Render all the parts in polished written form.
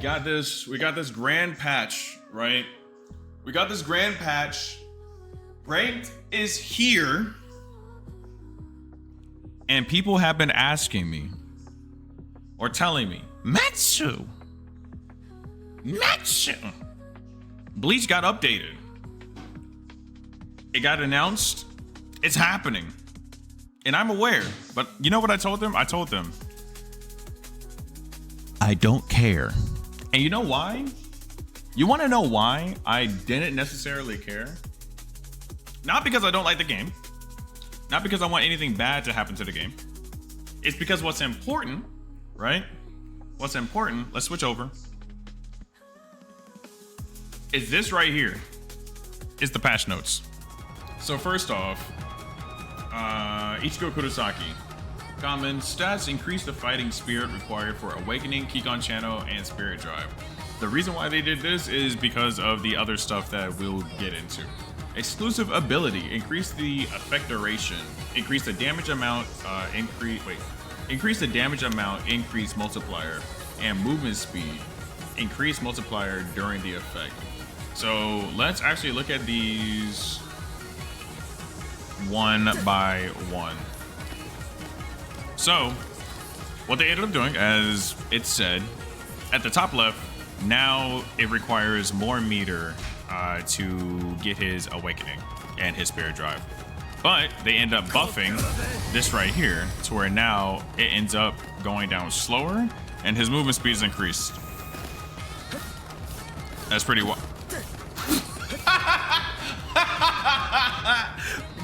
got this grand patch, right? We got this grand patch. Ranked is here. And people have been asking me or telling me, Matsu. Bleach got updated. It got announced. It's happening. And I'm aware. But you know what I told them? I told them, I don't care. And you know why? You want to know why I didn't necessarily care? Not because I don't like the game. Not because I want anything bad to happen to the game. It's because what's important, right? What's important, let's switch over, is this right here. Is the patch notes. So first off, Ichigo Kurosaki. Common stats increase the fighting spirit required for awakening, Kikon channel, and spirit drive. The reason why they did this is because of the other stuff that we'll get into. Exclusive ability, increase the effect duration, increase the damage amount, increase the damage amount, increase multiplier, and movement speed, increase multiplier during the effect. So let's actually look at these one by one. So what they ended up doing, as it said, at the top left, now it requires more meter to get his awakening and his spirit drive. But they end up buffing this right here to where now it ends up going down slower and his movement speed is increased. That's pretty wild.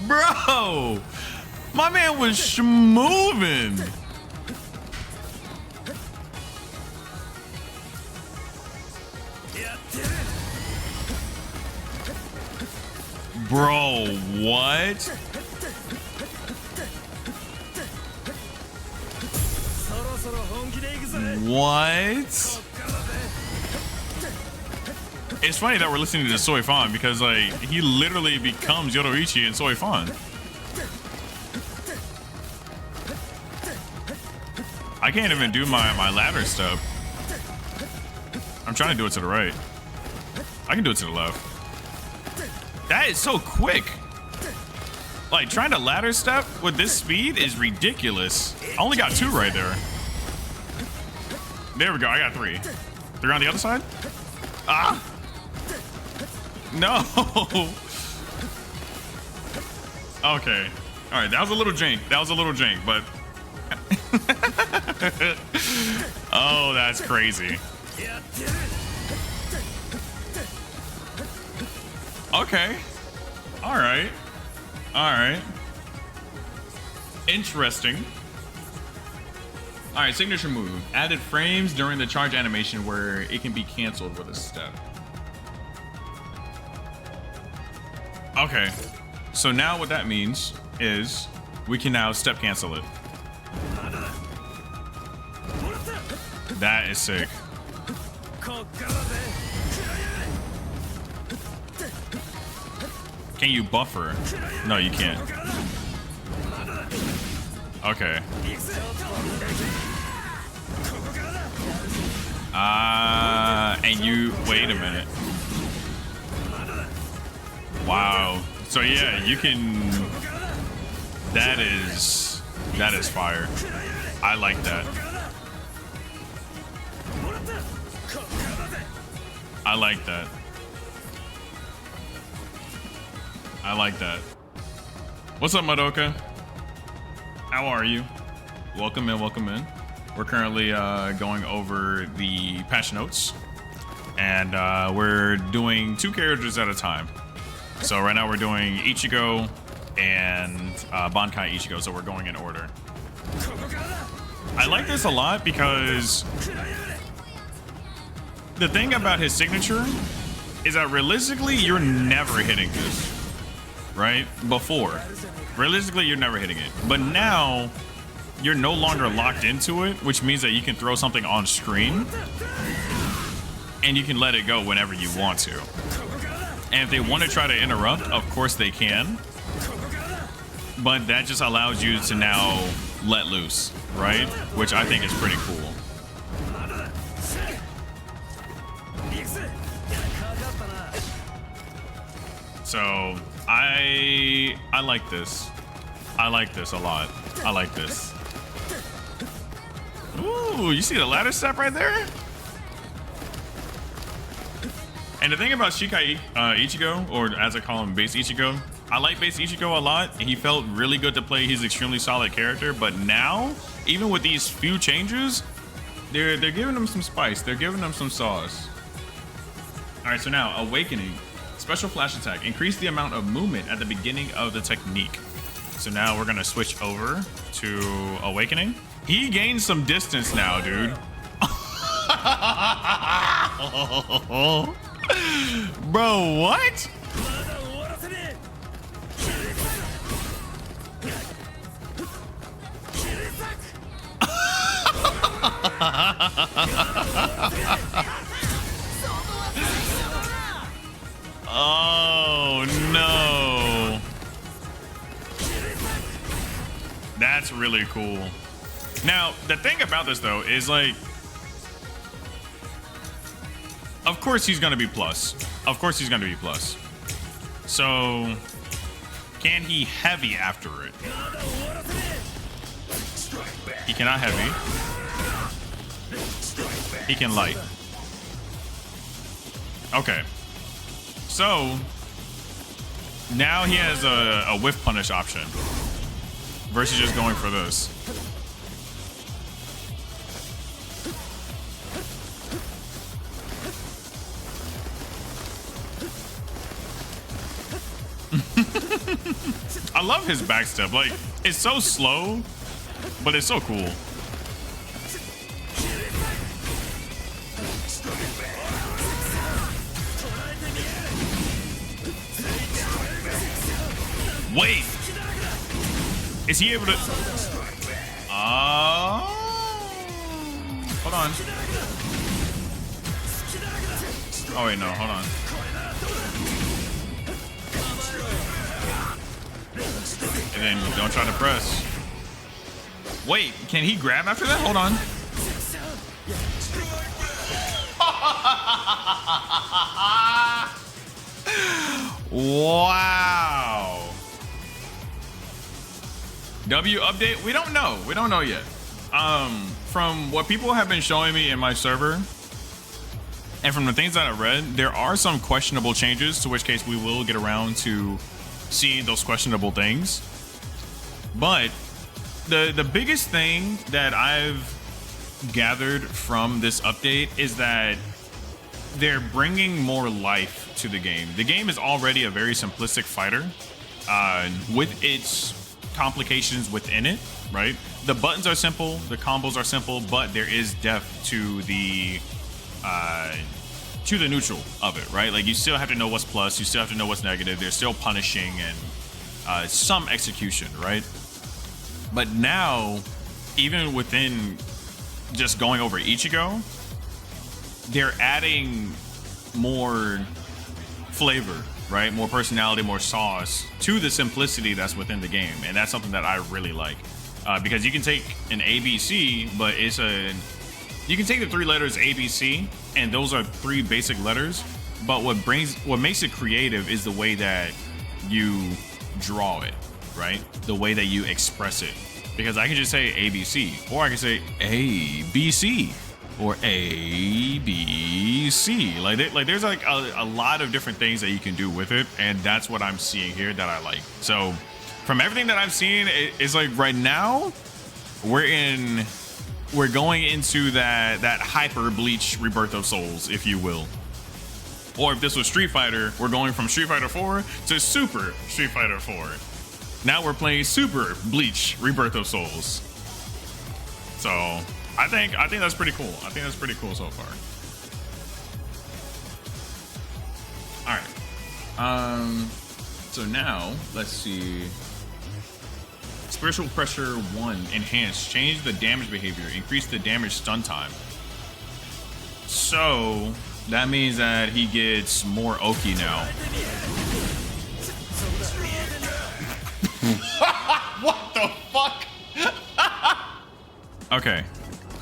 Bro, my man was schmoving. Bro, what? What? It's funny that we're listening to Soy Fan because like he literally becomes Yoruichi in Soy Fan. I can't even do my ladder stuff. I'm trying to do it to the right. I can do it to the left. That is so quick. Like trying to ladder step with this speed is ridiculous. I only got 2 right there. There we go. I got 3. 3 on the other side. Ah. No. Okay. All right. That was a little jank. But. Oh, that's crazy. Okay. All right. Interesting. All right, signature move. Added frames during the charge animation where it can be canceled with a step. Okay. So now what that means is we can now step cancel it. That is sick. Can you buffer? No, you can't. Okay. And you wait a minute. Wow. So yeah, you can. That is fire. I like that. I like that. I like that. What's up, Madoka? How are you? Welcome in, welcome in. We're currently going over the patch notes, and we're doing 2 characters at a time. So right now we're doing Ichigo and Bankai Ichigo, so we're going in order. I like this a lot because the thing about his signature is that realistically, you're never hitting this. Right? Before. Realistically, you're never hitting it. But now, you're no longer locked into it, which means that you can throw something on screen and you can let it go whenever you want to. And if they want to try to interrupt, of course they can. But that just allows you to now let loose, right? Which I think is pretty cool. So I like this. I like this a lot. I like this. Ooh, you see the ladder step right there? And the thing about Shikai Ichigo, or as I call him, Base Ichigo, I like Base Ichigo a lot. He felt really good to play. He's an extremely solid character. But now, even with these few changes, they're giving him some spice. They're giving him some sauce. All right, so now Awakening. Special flash attack. Increase the amount of movement at the beginning of the technique. So now we're going to switch over to Awakening. He gains some distance now, dude. Bro, what? Oh no. That's really cool. Now, the thing about this though is like, of course he's gonna be plus. Of course he's gonna be plus. So, can he heavy after it? He cannot heavy. He can light. Okay. So, now he has a whiff punish option versus just going for this. I love his backstep. Like, it's so slow, but it's so cool. Wait, is he able to? Hold on. Oh wait, no, hold on. And then don't try to press. Wait, can he grab after that? Hold on. Wow. W update? We don't know. We don't know yet. From what people have been showing me in my server, and from the things that I read, there are some questionable changes, to which case we will get around to seeing those questionable things. But the biggest thing that I've gathered from this update is that they're bringing more life to the game. The game is already a very simplistic fighter with its complications within it, right? The buttons are simple, the combos are simple, but there is depth to the neutral of it, right? Like, you still have to know what's plus, you still have to know what's negative. There's still punishing and some execution, right? But now, even within just going over Ichigo, they're adding more flavor, right? More personality, more sauce to the simplicity that's within the game. And that's something that I really like. Because you can take an ABC, but you can take the three letters ABC, and those are three basic letters. But what makes it creative is the way that you draw it, right? The way that you express it. Because I can just say ABC, or I can say ABC, or ABC. Like there's like a lot of different things that you can do with it, and that's what I'm seeing here that I like. So from everything that I'm seeing, it's like right now we're going into that hyper Bleach Rebirth of Souls, if you will. Or if this was Street Fighter, we're going from Street Fighter 4 to Super Street Fighter 4. Now we're playing Super Bleach Rebirth of Souls. So I think that's pretty cool. I think that's pretty cool so far. All right. So now let's see. Spiritual Pressure 1 enhanced. Change the damage behavior. Increase the damage stun time. So that means that he gets more Oki now. What the fuck? Okay.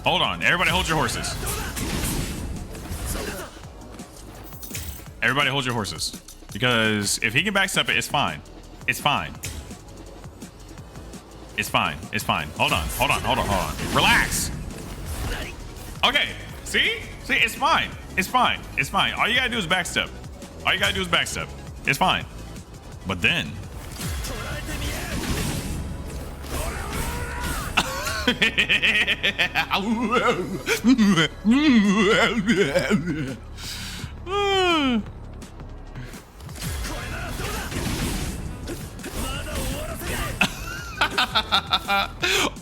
Hold on. Everybody hold your horses. Everybody hold your horses. Because if he can backstep it, it's fine. It's fine. It's fine. It's fine. Hold on. Hold on. Hold on. Hold on. Relax. Okay. See? See, it's fine. It's fine. It's fine. All you gotta do is backstep. All you gotta do is backstep. It's fine. But then.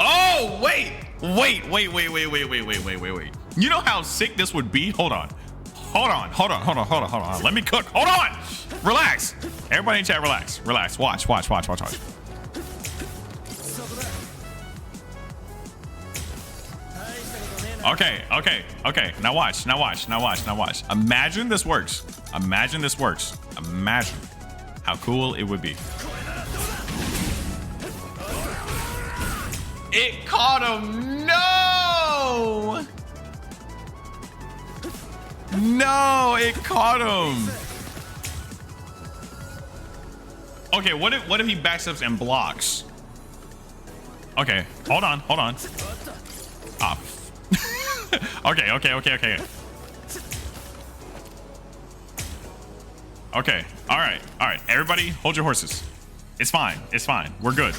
Oh, wait. You know how sick this would be? Hold on. Let me cook. Hold on. Relax. Everybody in chat, relax. Relax. Watch. Okay. Now watch. Imagine this works. Imagine how cool it would be. It caught him. No, it caught him. Okay, what if he backsteps and blocks? Okay, hold on. Ah. Okay. Okay, all right. Everybody, hold your horses. It's fine. We're good.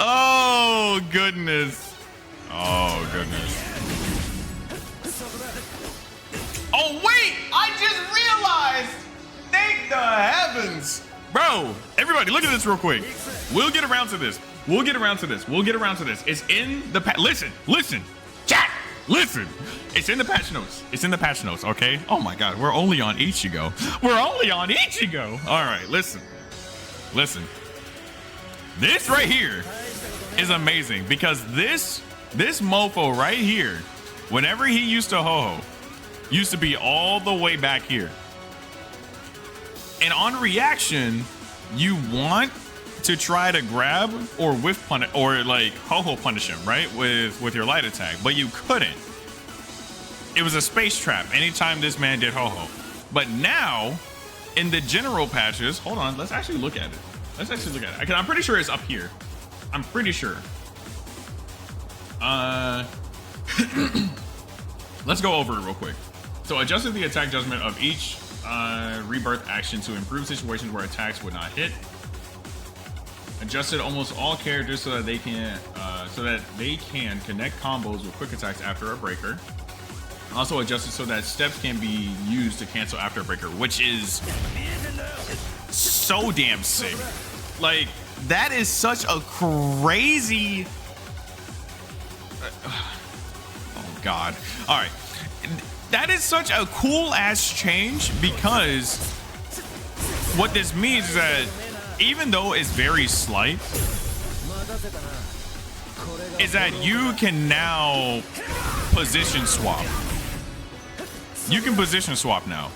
Oh goodness. Oh wait, I just realized. Thank the heavens. Bro, everybody look at this real quick. We'll get around to this. It's in the listen. Chat. Listen. It's in the patch notes. Okay. Oh my God. We're only on Ichigo. All right. Listen. This right here is amazing because this mofo right here, whenever he used to ho-ho, used to be all the way back here. And on reaction, you want to try to grab or whiff punish or like ho-ho punish him, right? With your light attack, but you couldn't. It was a space trap anytime this man did ho-ho. But now, in the general patches, hold on, let's actually look at it. I'm pretty sure it's up here. I'm pretty sure. Let's go over it real quick. So adjusted the attack judgment of each rebirth action to improve situations where attacks would not hit. Adjusted almost all characters so that they can connect combos with quick attacks after a breaker. Also adjusted so that steps can be used to cancel after a breaker, which is so damn sick. Like, that is such a crazy... Oh, God. All right. That is such a cool-ass change because what this means is that even though it's very slight, is that you can now position swap. You can position swap now.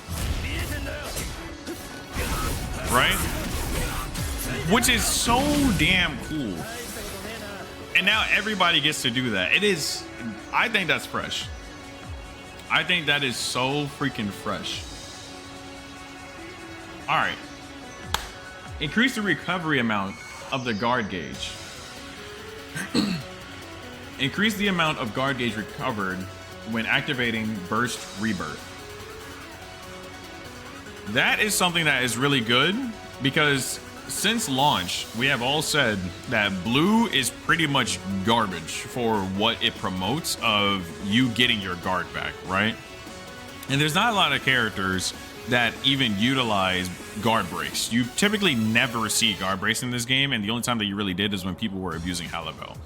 Right? Which is so damn cool. And now everybody gets to do that. I think that's fresh. I think that is so freaking fresh. All right. Increase the recovery amount of the guard gauge. Increase the amount of guard gauge recovered when activating burst rebirth. That is something that is really good because since launch, we have all said that blue is pretty much garbage for what it promotes of you getting your guard back, right? And there's not a lot of characters that even utilize guard breaks. You typically never see guard breaks in this game, and the only time that you really did is when people were abusing Halibel.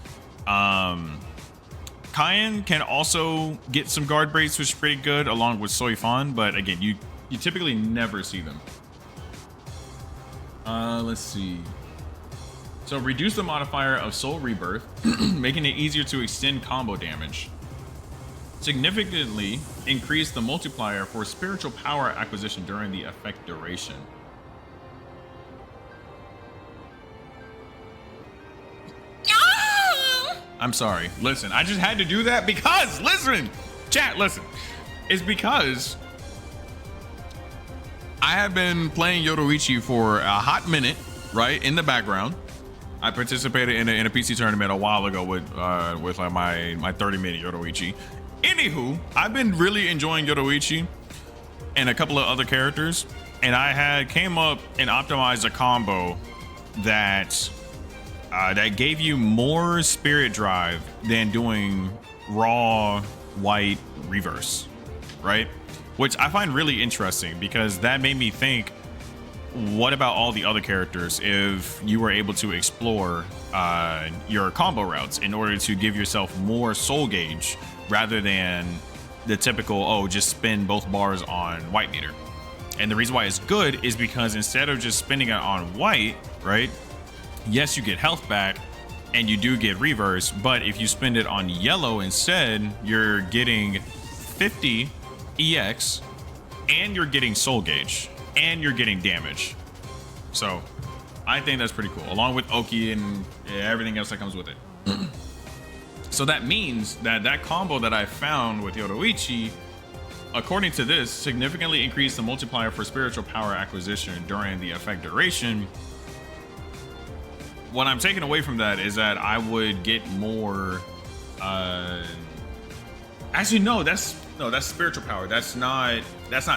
Cayenne can also get some guard breaks, which is pretty good, along with Soifan, but again, you typically never see them. Let's see. So reduce the modifier of Soul Rebirth, making it easier to extend combo damage. Significantly increase the multiplier for spiritual power acquisition during the effect duration. I'm sorry. Listen, I just had to do that because, listen, chat, listen. It's because I have been playing Yoruichi for a hot minute, right, in the background. I participated in a PC tournament a while ago with like my 30-minute Yoruichi. Anywho, I've been really enjoying Yoruichi and a couple of other characters, and I had came up and optimized a combo that gave you more spirit drive than doing raw white reverse, right? Which I find really interesting because that made me think, what about all the other characters if you were able to explore your combo routes in order to give yourself more soul gauge rather than the typical, oh, just spin both bars on white meter. And the reason why it's good is because instead of just spinning it on white, right? Yes, you get health back and you do get reverse, but if you spend it on yellow instead, you're getting 50 EX and you're getting soul gauge and you're getting damage. So I think that's pretty cool, along with Oki and everything else that comes with it. So that means that that combo that I found with Yoruichi, according to this, significantly increased the multiplier for spiritual power acquisition during the effect duration. What I'm taking away from that is that I would get more actually that's spiritual power. That's not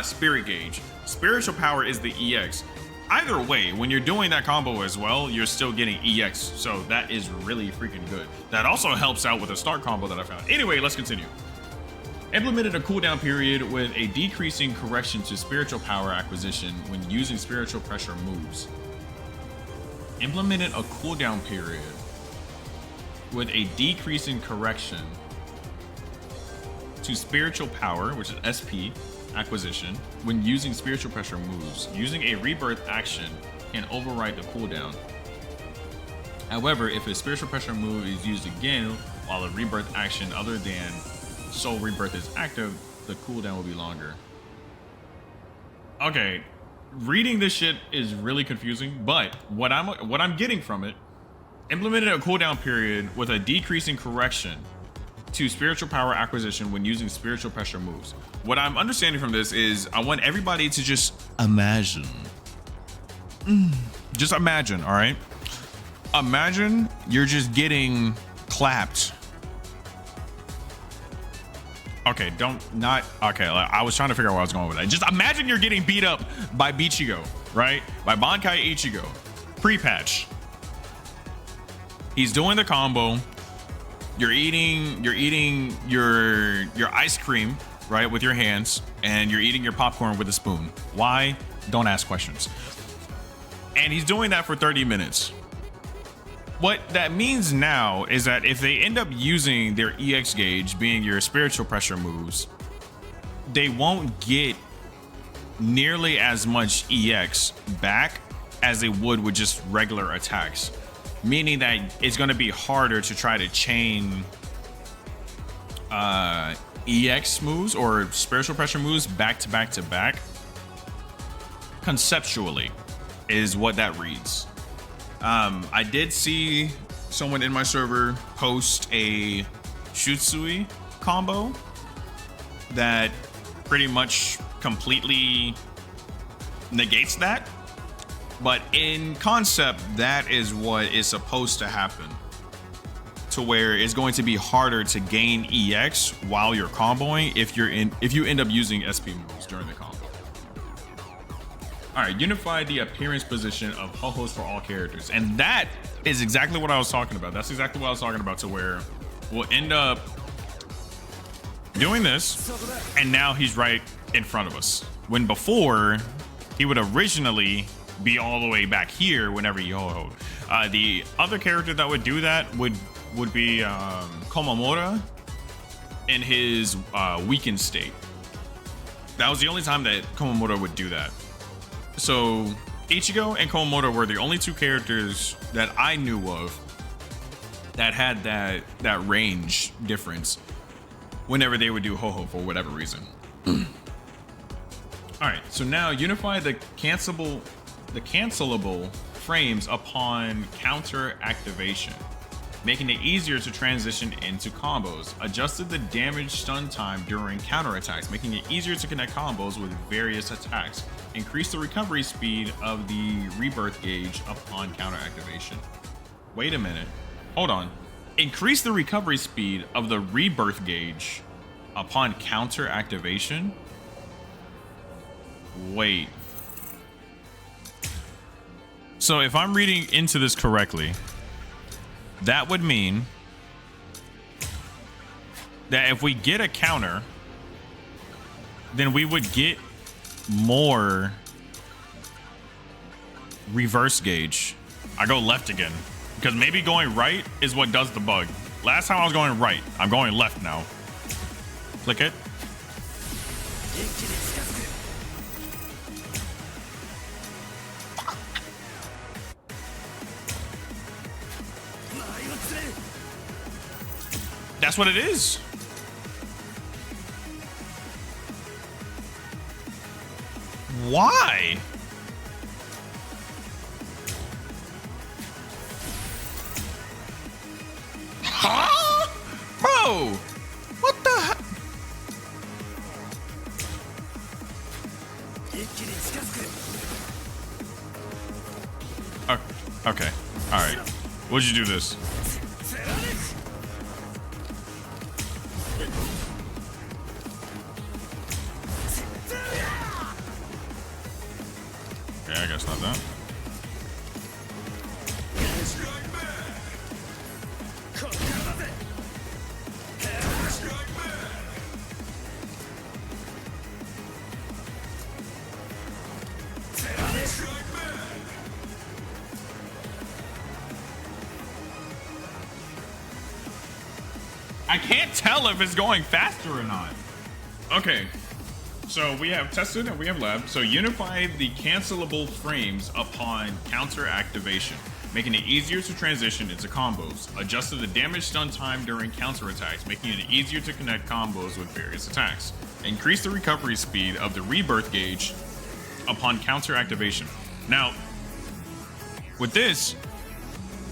spirit gauge. Spiritual power is the EX. Either way, when you're doing that combo as well, you're still getting EX. So that is really freaking good. That also helps out with a start combo that I found. Anyway, let's continue. Implemented a cooldown period with a decreasing correction to spiritual power acquisition when using spiritual pressure moves. Implemented a cooldown period with a decreasing correction to spiritual power, which is SP, acquisition when using spiritual pressure moves. Using a rebirth action can override the cooldown. However, if a spiritual pressure move is used again while a rebirth action other than soul rebirth is active, the cooldown will be longer. Okay, reading this shit is really confusing, but what I'm getting from it, implemented a cooldown period with a decreasing correction to spiritual power acquisition when using spiritual pressure moves. What I'm understanding from this is I want everybody to just imagine. Just imagine, all right? Imagine you're just getting clapped. Okay, I was trying to figure out where I was going with that. Just imagine you're getting beat up by Ichigo, right? By Bankai Ichigo, pre-patch. He's doing the combo. You're eating your ice cream, right, with your hands, and you're eating your popcorn with a spoon. Why? Don't ask questions. And he's doing that for 30 minutes. What that means now is that if they end up using their EX gauge, being your spiritual pressure moves, they won't get nearly as much EX back as they would with just regular attacks. Meaning that it's going to be harder to try to chain EX moves or spiritual pressure moves back to back to back. Conceptually is what that reads. I did see someone in my server post a Shutsui combo that pretty much completely negates that. But in concept, that is what is supposed to happen. To where it's going to be harder to gain EX while you're comboing if you end up using SP moves during the combo. All right, unify the appearance position of ho-hos for all characters. And that is exactly what I was talking about. That's exactly what I was talking about, to where we'll end up doing this, and now he's right in front of us. When before, he would originally be all the way back here whenever you ho-ho. The other character that would do that would be Komamura in his weakened state. That was the only time that Komamura would do that. So Ichigo and Komamura were the only two characters that I knew of that had that range difference whenever they would do ho-ho for whatever reason. All right, so now unify the cancelable frames upon counter activation. making it easier to transition into combos. Adjusted the damage stun time during counterattacks, making it easier to connect combos with various attacks. Increase the recovery speed of the rebirth gauge upon counter activation. Wait a minute. Hold on. Increase the recovery speed of the rebirth gauge upon counter activation? Wait. So if I'm reading into this correctly, that would mean that if we get a counter, then we would get more reverse gauge. I go left again because maybe going right is what does the bug. Last time I was going right. I'm going left now. Click it. That's what it is. Why? Huh? Bro, what the heck? Okay, all right. What'd you do this? Okay, I guess not that. I can't tell if it's going faster or not. Okay, so we have tested and we have labbed. So unify the cancelable frames upon counter activation, making it easier to transition into combos. Adjusted the damage stun time during counter attacks, making it easier to connect combos with various attacks. Increase the recovery speed of the rebirth gauge upon counter activation. Now, with this,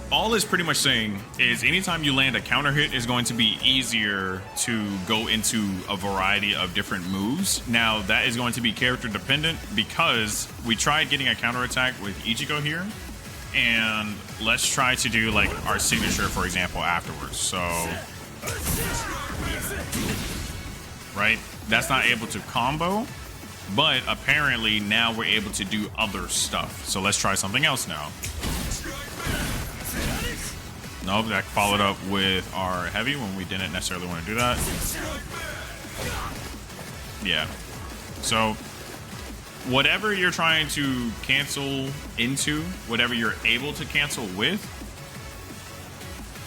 all it's pretty much saying is anytime you land a counter hit is going to be easier to go into a variety of different moves. Now, that is going to be character dependent because we tried getting a counter attack with Ichigo here. And let's try to do like our signature, for example, afterwards. So, right? That's not able to combo, but apparently now we're able to do other stuff. So let's try something else now. Nope, that followed up with our heavy when we didn't necessarily want to do that. Yeah. So whatever you're trying to cancel into, whatever you're able to cancel with,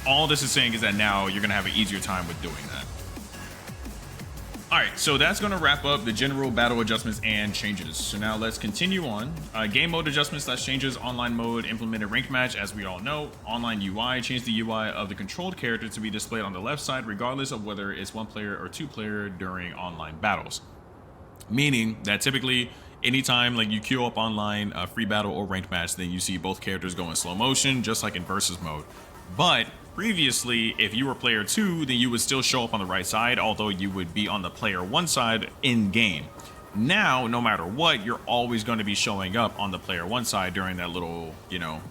all this is saying is that now you're going to have an easier time with doing that. All right, so that's going to wrap up the general battle adjustments and changes. So now let's continue on. Game mode adjustments / changes. Online mode implemented ranked match, as we all know. Online UI changed the UI of the controlled character to be displayed on the left side, regardless of whether it's one player or two player during online battles. Meaning that typically, anytime like you queue up online, free battle or ranked match, then you see both characters go in slow motion, just like in versus mode. But previously, if you were player 2, then you would still show up on the right side, although you would be on the player 1 side in game. Now, no matter what, you're always going to be showing up on the player 1 side during that little,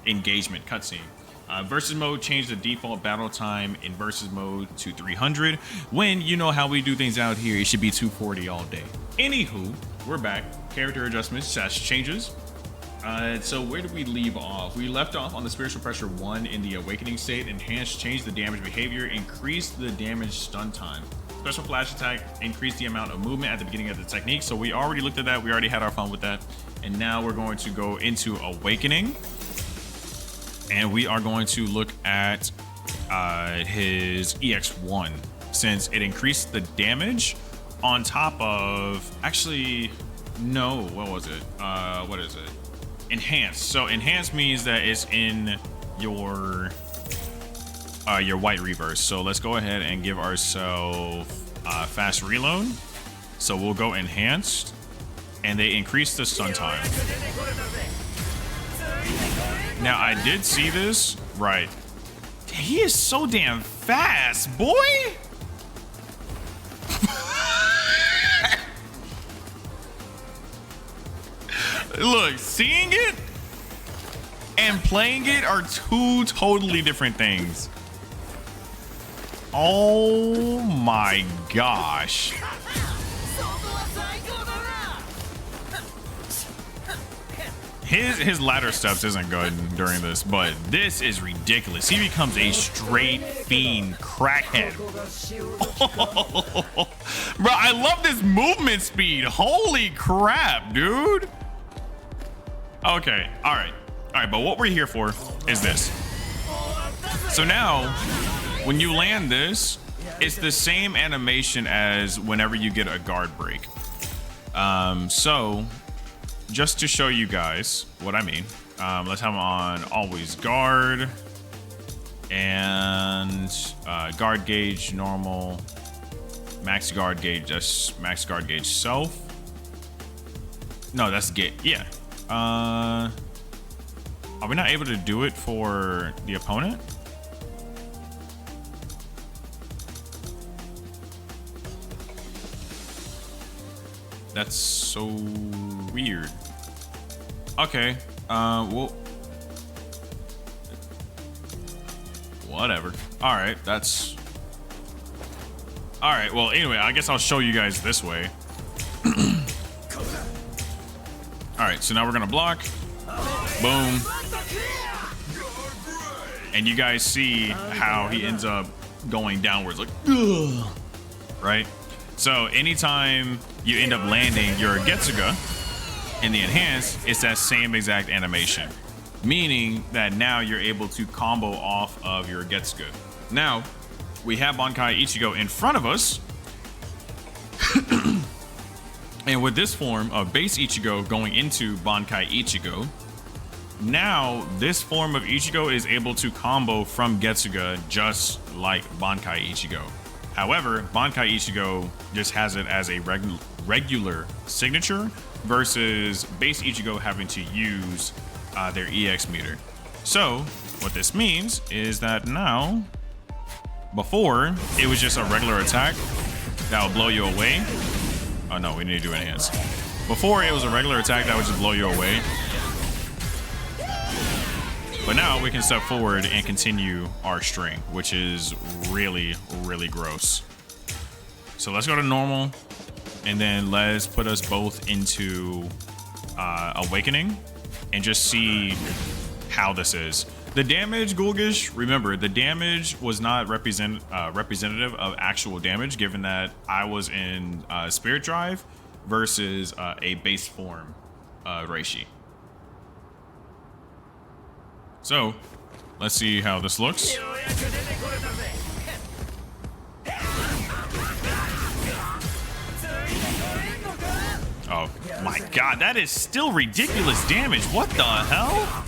engagement cutscene. Versus mode changed the default battle time in versus mode to 300. When you know how we do things out here, it should be 240 all day. Anywho, we're back. Character adjustments / changes. So where did we leave off? We left off on the Spiritual Pressure 1 in the Awakening state. Enhanced changed the damage behavior, increased the damage stun time. Special Flash Attack increased the amount of movement at the beginning of the technique. So we already looked at that. We already had our fun with that. And now we're going to go into Awakening. And we are going to look at his EX1, since it increased the damage on top of... Actually, no. What was it? What is it? Enhanced. So enhanced means that it's in your white reverse. So let's go ahead and give ourselves fast reload. So we'll go enhanced, and they increase the stun time. Now I did see this right. He is so damn fast, boy. Look, seeing it and playing it are two totally different things. Oh my gosh. His ladder steps isn't good during this, but this is ridiculous. He becomes a straight fiend crackhead. Bro, I love this movement speed. Holy crap, dude. Okay, all right, but what we're here for is this. So now, when you land this, it's the same animation as whenever you get a guard break. So, just to show you guys what I mean, let's have him on always guard and guard gauge normal, max guard gauge, that's max guard gauge self. No, that's get, yeah. Are we not able to do it for the opponent? That's so weird. Okay, well, whatever. All right, that's all right. Well, anyway, I guess I'll show you guys this way. All right, so now we're gonna block, boom, and you guys see how he ends up going downwards, like, ugh, right? So anytime you end up landing your Getsuga in the enhanced, it's that same exact animation, meaning that now you're able to combo off of your Getsuga. Now, we have Bankai Ichigo in front of us, and with this form of base Ichigo going into Bankai Ichigo, now this form of Ichigo is able to combo from Getsuga just like Bankai Ichigo. However, Bankai Ichigo just has it as a regular signature versus base Ichigo having to use their EX meter. So what this means is that now, before it was just a regular attack that would blow you away. Oh no, we need to do enhance. Before it was a regular attack that would just blow you away. But now we can step forward and continue our string, which is really, really gross. So let's go to normal, and then let's put us both into awakening and just see how this is. The damage, Gulgish, remember, the damage was not representative of actual damage, given that I was in Spirit Drive versus a base form Reishi. So, let's see how this looks. Oh my god, that is still ridiculous damage. What the hell?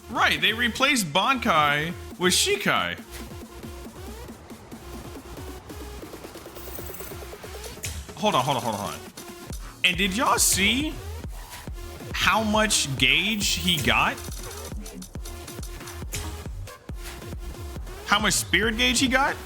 Right, they replaced Bankai with Shikai. Hold on. And did y'all see how much gauge he got? How much spirit gauge he got?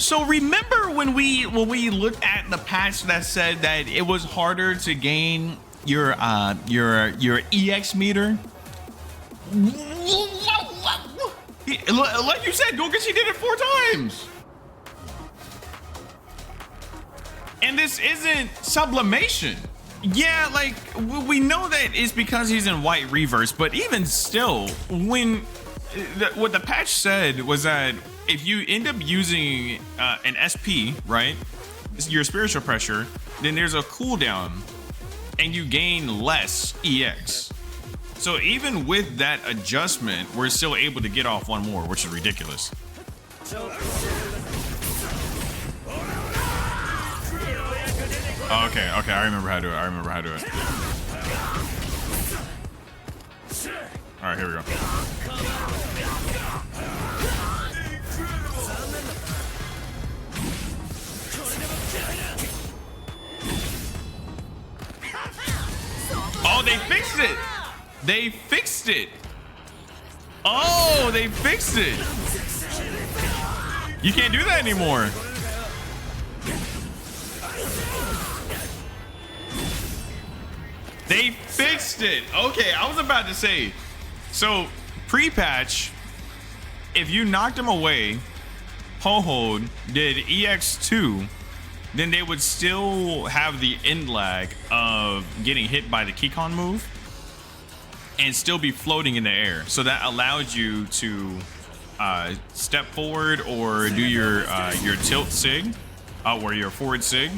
So remember when we looked at the patch that said that it was harder to gain your EX meter? Like you said, Gokushi did it 4 times. And this isn't sublimation. Yeah, like we know that it's because he's in white reverse, but even still, what the patch said was that if you end up using an SP, right, your spiritual pressure, then there's a cooldown and you gain less EX. So even with that adjustment, we're still able to get off 1 more, which is ridiculous. Oh, okay, I remember how to do it. All right, here we go. Oh, they fixed it. Oh, they fixed it. You can't do that anymore. They fixed it. Okay, I was about to say. So, pre-patch, if you knocked him away, Ho-Ho did EX2, then they would still have the end lag of getting hit by the Kikon move and still be floating in the air. So that allowed you to step forward or do your tilt sig or your forward sig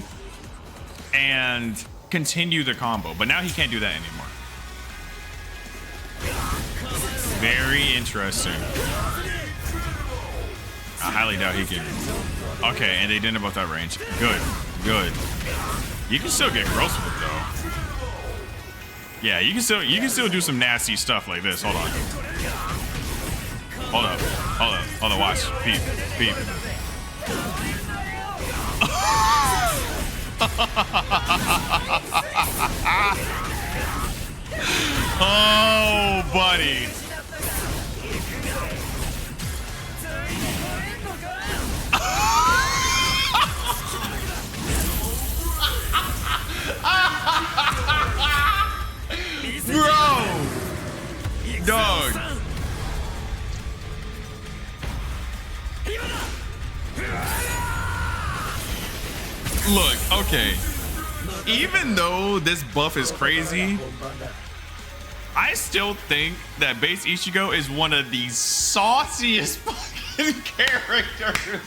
and continue the combo. But now he can't do that anymore. Very interesting. I highly doubt he can. Okay, and they didn't above that range. Good. You can still get gross with it though. Yeah, you can still do some nasty stuff like this. Hold on. Watch. Peep. Oh, buddy. Bro, dog. Look, okay. Even though this buff is crazy, I still think that base Ichigo is one of the sauciest fucking characters.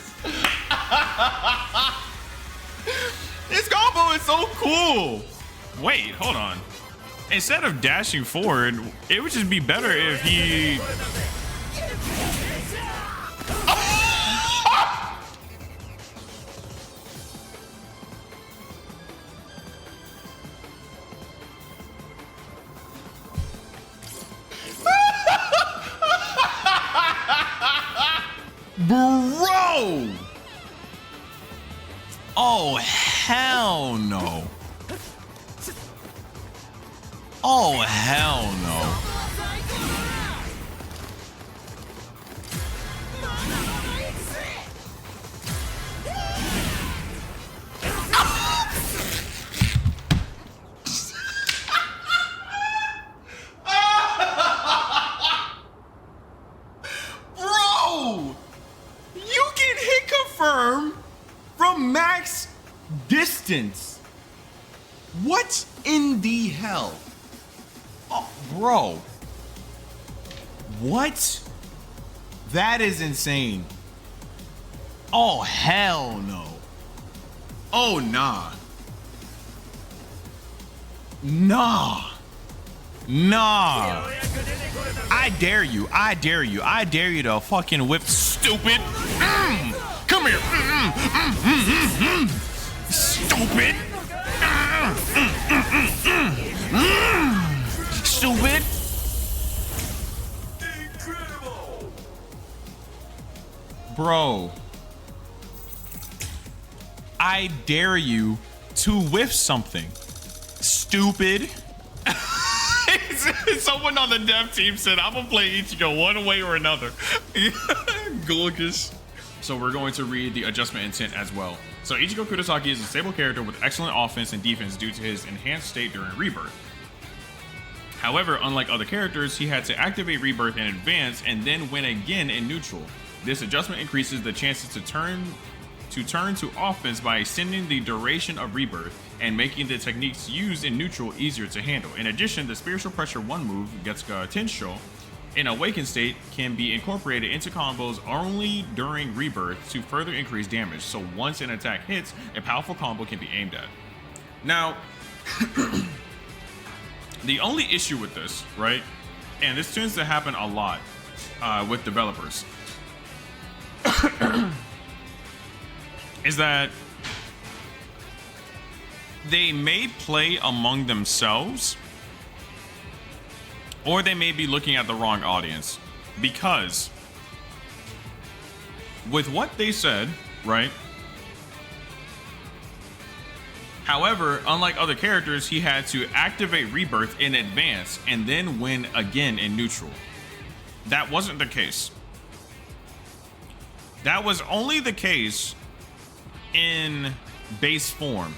This combo is so cool. Wait, hold on. Instead of dashing forward, it would just be better if he... Bro! Oh, hell no. Oh, hell no. Bro! You can hit confirm from max distance. What in the hell? Oh, bro. What? That is insane. Oh, hell no. Oh, nah. Nah. I dare you to fucking whip, stupid. Come here. Stupid. Stupid. Incredible. Bro. I dare you to whiff something. Stupid. Someone on the dev team said, I'm gonna play Ichigo one way or another. Gorgeous. So we're going to read the adjustment intent as well. So Ichigo Kurosaki is a stable character with excellent offense and defense due to his enhanced state during rebirth. However, unlike other characters, he had to activate rebirth in advance and then win again in neutral. This adjustment increases the chances to turn to offense by extending the duration of rebirth and making the techniques used in neutral easier to handle. In addition, the Spiritual Pressure 1 move, Getsuga Tensho, in awakened state can be incorporated into combos only during rebirth to further increase damage. So once an attack hits, a powerful combo can be aimed at. Now, the only issue with this, right, and this tends to happen a lot with developers, is that they may play among themselves or they may be looking at the wrong audience, because with what they said, right? However, unlike other characters, he had to activate rebirth in advance and then win again in neutral. That wasn't the case. That was only the case in base form.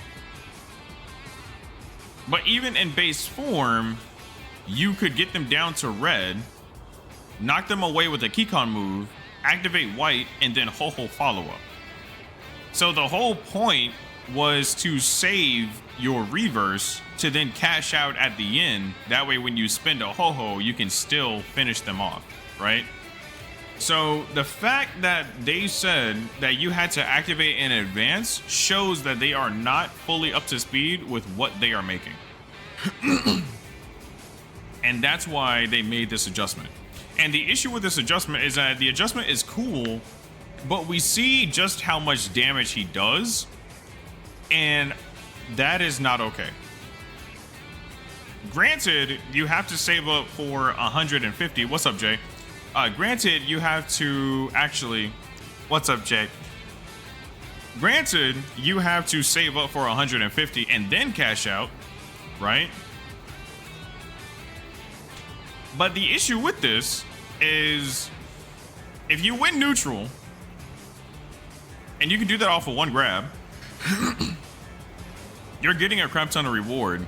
But even in base form, you could get them down to red, knock them away with a Kikon move, activate white, and then ho-ho follow-up. So the whole point was to save your reverse to then cash out at the end. That way when you spend a ho-ho, you can still finish them off, right? So the fact that they said that you had to activate in advance shows that they are not fully up to speed with what they are making. And that's why they made this adjustment. And the issue with this adjustment is that the adjustment is cool, but we see just how much damage he does, and that is not okay. Granted, you have to save up for 150. What's up, Jay? Granted, you have to actually... What's up, Jay? Granted, you have to save up for 150 and then cash out, right? But the issue with this is if you win neutral, and you can do that off of one grab, you're getting a crap ton of reward.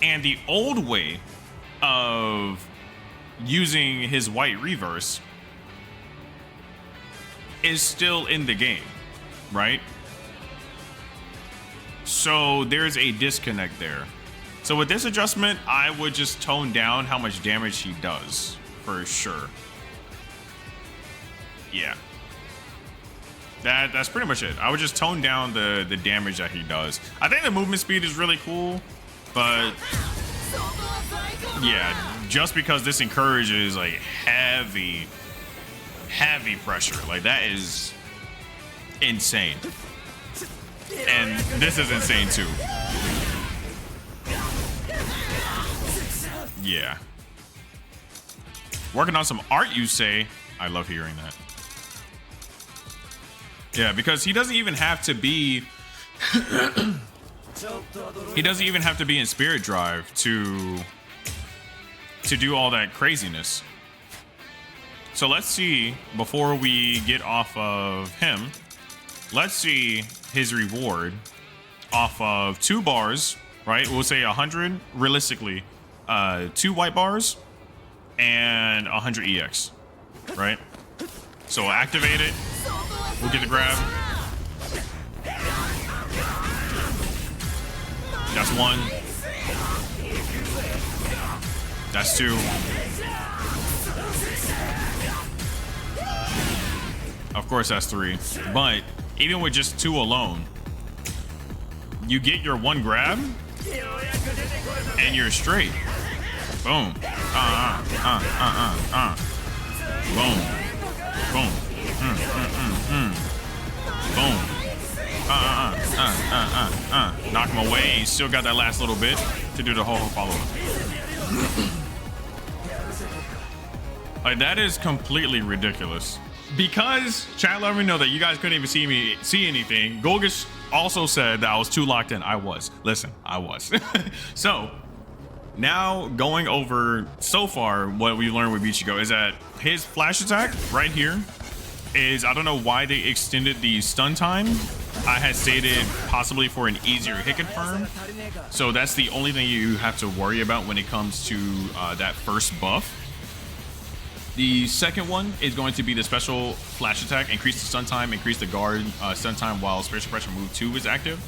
And the old way of using his white reverse is still in the game, right? So there's a disconnect there. So with this adjustment, I would just tone down how much damage he does, for sure. Yeah. That's pretty much it. I would just tone down the damage that he does. I think the movement speed is really cool, but yeah, just because this encourages like heavy pressure, like that is insane. And this is insane too. Yeah. Working on some art, you say? I love hearing that. Yeah, because he doesn't even have to be... he doesn't even have to be in Spirit Drive to do all that craziness. So let's see, before we get off of him, let's see his reward off of 2 bars, right? We'll say 100, realistically. 2 white bars and 100 EX, right? So we'll activate it. We'll get the grab. That's 1. That's 2. Of course, that's 3. But even with just 2 alone, you get your 1 grab and you're straight. Boom. Boom. Boom. Boom. Knock him away. He's still got that last little bit to do the whole follow-up. Like, that is completely ridiculous. Because, chat, let me know that you guys couldn't even see anything. Golgish also said that I was too locked in. I was. Listen, I was. So, now going over so far what we learned with Ichigo is that his flash attack right here is I don't know why they extended the stun time. I had stated possibly for an easier hit confirm. So that's the only thing you have to worry about when it comes to that first buff. The second one is going to be the special flash attack, increase the stun time, increase the guard stun time while spiritual pressure move 2 is active.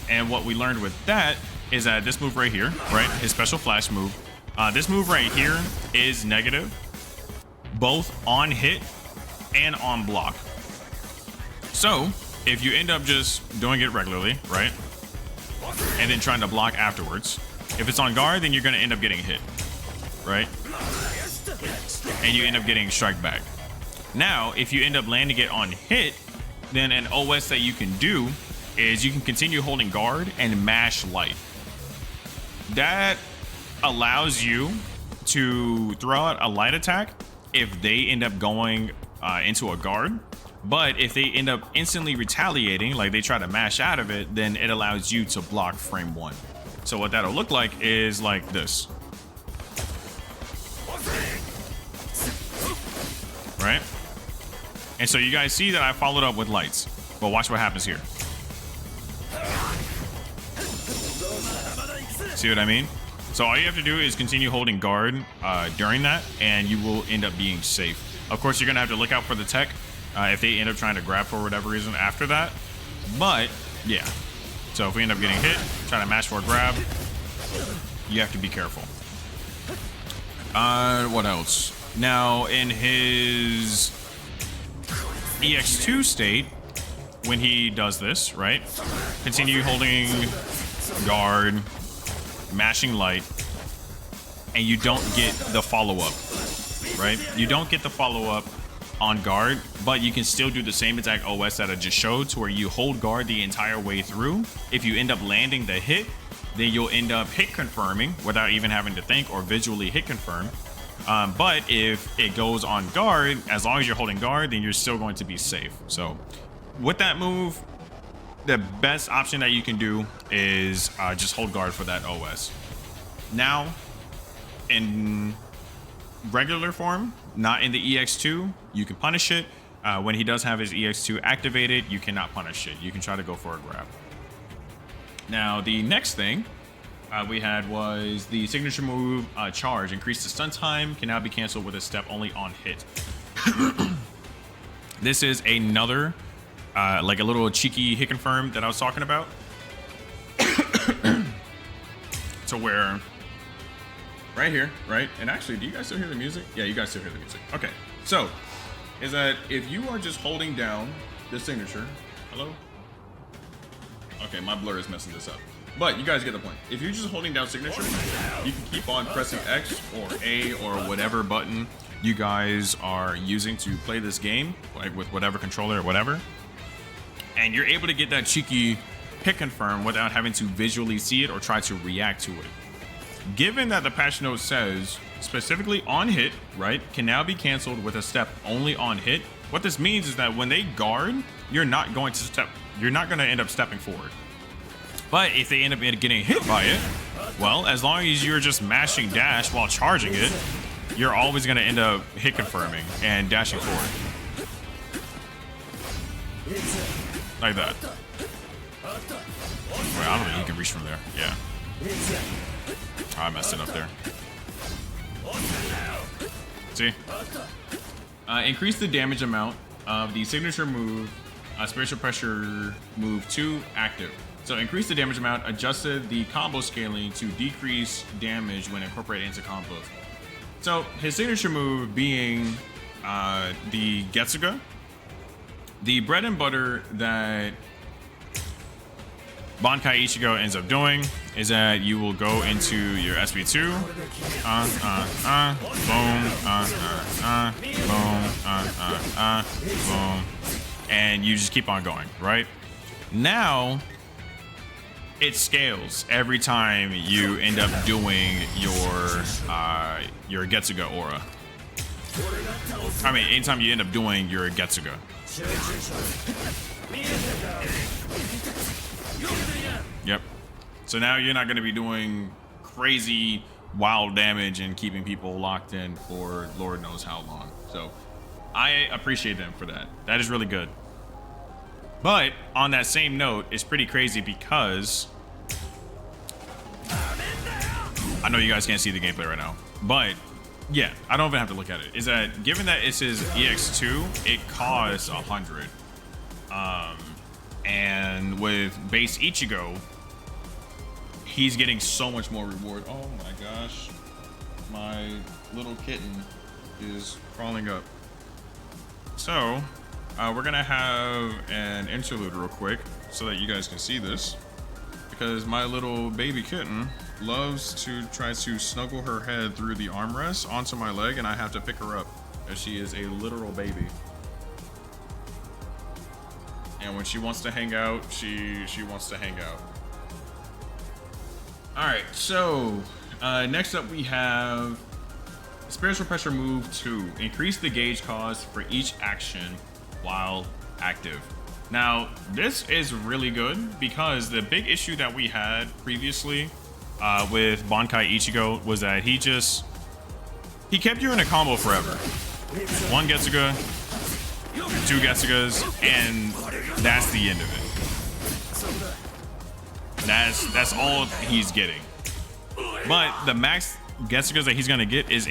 And what we learned with that is that this move right here, right, his special flash move, this move right here is negative, both on hit and on block. So if you end up just doing it regularly, right, and then trying to block afterwards, if it's on guard, then you're going to end up getting hit, right? And you end up getting strike back. Now, if you end up landing it on hit, then an OS that you can do is you can continue holding guard and mash light. That allows you to throw out a light attack if they end up going into a guard. But if they end up instantly retaliating, like they try to mash out of it, then it allows you to block frame 1. So what that'll look like is like this. Right? And so you guys see that I followed up with lights. But watch what happens here. See what I mean? So all you have to do is continue holding guard during that, and you will end up being safe. Of course, you're going to have to look out for the tech if they end up trying to grab for whatever reason after that. But, yeah. So if we end up getting hit, trying to mash for a grab, you have to be careful. What else? Now, in his EX2 state, when he does this, right? Continue holding guard, mashing light, and you don't get the follow-up, right? You don't get the follow-up on guard, but you can still do the same exact OS that I just showed, to where you hold guard the entire way through. If you end up landing the hit, then you'll end up hit confirming without even having to think or visually hit confirm. But if it goes on guard, as long as you're holding guard, then you're still going to be safe. So with that move, the best option that you can do is just hold guard for that OS. Now, in regular form, not in the EX2, you can punish it. When he does have his EX2 activated, you cannot punish it. You can try to go for a grab. Now, the next thing we had was the signature move, charge. Increase the stun time, can now be canceled with a step only on hit. This is another, like a little cheeky hit confirm that I was talking about. To where, right here, right? And actually, do you guys still hear the music? Yeah, you guys still hear the music. Okay, so, is that if you are just holding down the signature, hello? Okay, my blur is messing this up. But you guys get the point. If you're just holding down signature, you can keep on pressing X or A or whatever button you guys are using to play this game, like with whatever controller or whatever. And you're able to get that cheeky hit confirm without having to visually see it or try to react to it. Given that the patch note says specifically on hit, right, can now be canceled with a step only on hit, what this means is that when they guard, you're not going to end up stepping forward. But if they end up getting hit by it, well, as long as you're just mashing dash while charging it, you're always going to end up hit confirming and dashing forward. Like that. Wait, I don't think he can reach from there. Yeah. Oh, I messed it up there. See? Increase the damage amount of the signature move, spiritual pressure move 2 active. So increase the damage amount, adjusted the combo scaling to decrease damage when incorporated into combos. So his signature move being the Getsuga. The bread and butter that Bankai Ichigo ends up doing is that you will go into your SP2, boom, boom, and you just keep on going, right? Now, it scales every time you end up doing your Getsuga aura. I mean, anytime you end up doing your Getsuga. Yep. So now you're not going to be doing crazy wild damage and keeping people locked in for Lord knows how long. So I appreciate them for that. That is really good. But on that same note, it's pretty crazy because I know you guys can't see the gameplay right now, but yeah, I don't even have to look at it. Is that given that it's his EX2, it costs 100. And with base Ichigo, he's getting so much more reward. Oh my gosh. My little kitten is crawling up. So, we're gonna have an interlude real quick so that you guys can see this. Because my little baby kitten loves to try to snuggle her head through the armrest onto my leg, and I have to pick her up as she is a literal baby. And when she wants to hang out, she wants to hang out. All right, so next up we have Spiritual Pressure Move 2. Increase the gauge cost for each action while active. Now, this is really good because the big issue that we had previously with Bankai Ichigo was that he kept you in a combo forever. One Getsuga, two Getsugas, and that's the end of it. That's all he's getting. But the max Getsugas that he's gonna get is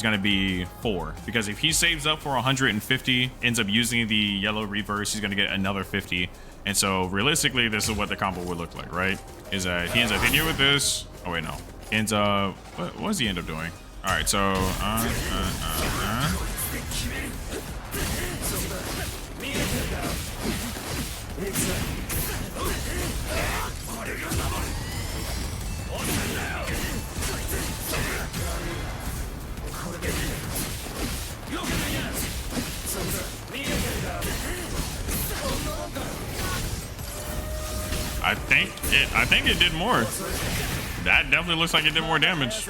gonna be 4, because if he saves up for 150, ends up using the yellow reverse, he's gonna get another 50. And so realistically, this is what the combo would look like, right? Is that he ends up hitting you with this. Oh wait, no. He ends up what does he end up doing? All right, so I think it did more. That definitely looks like it did more damage.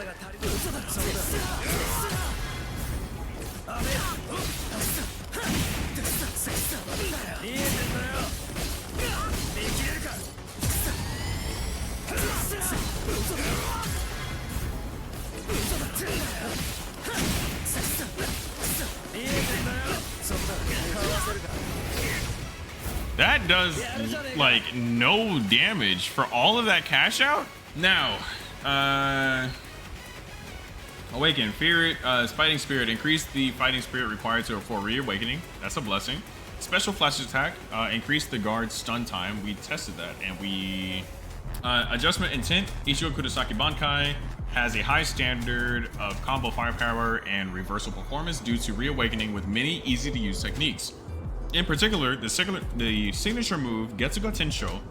That does like no damage for all of that cash out. Now, awaken fighting spirit. Increase the fighting spirit required for reawakening. That's a blessing. Special flash attack. Increase the guard's stun time. We tested that, and we adjustment intent. Ichigo Kurosaki Bankai has a high standard of combo firepower and reversal performance due to reawakening with many easy to use techniques. In particular, the signature move Getsuga Tensho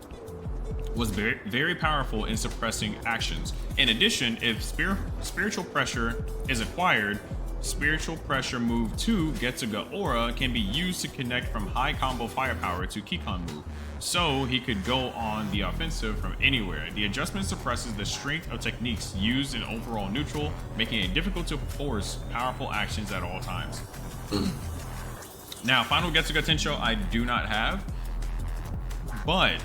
was very powerful in suppressing actions. In addition, if spiritual pressure is acquired, Spiritual Pressure Move 2 Getsuga Aura can be used to connect from high combo firepower to Kikon move, so he could go on the offensive from anywhere. The adjustment suppresses the strength of techniques used in overall neutral, making it difficult to force powerful actions at all times. Now, Final Getsuga Tensho I do not have, but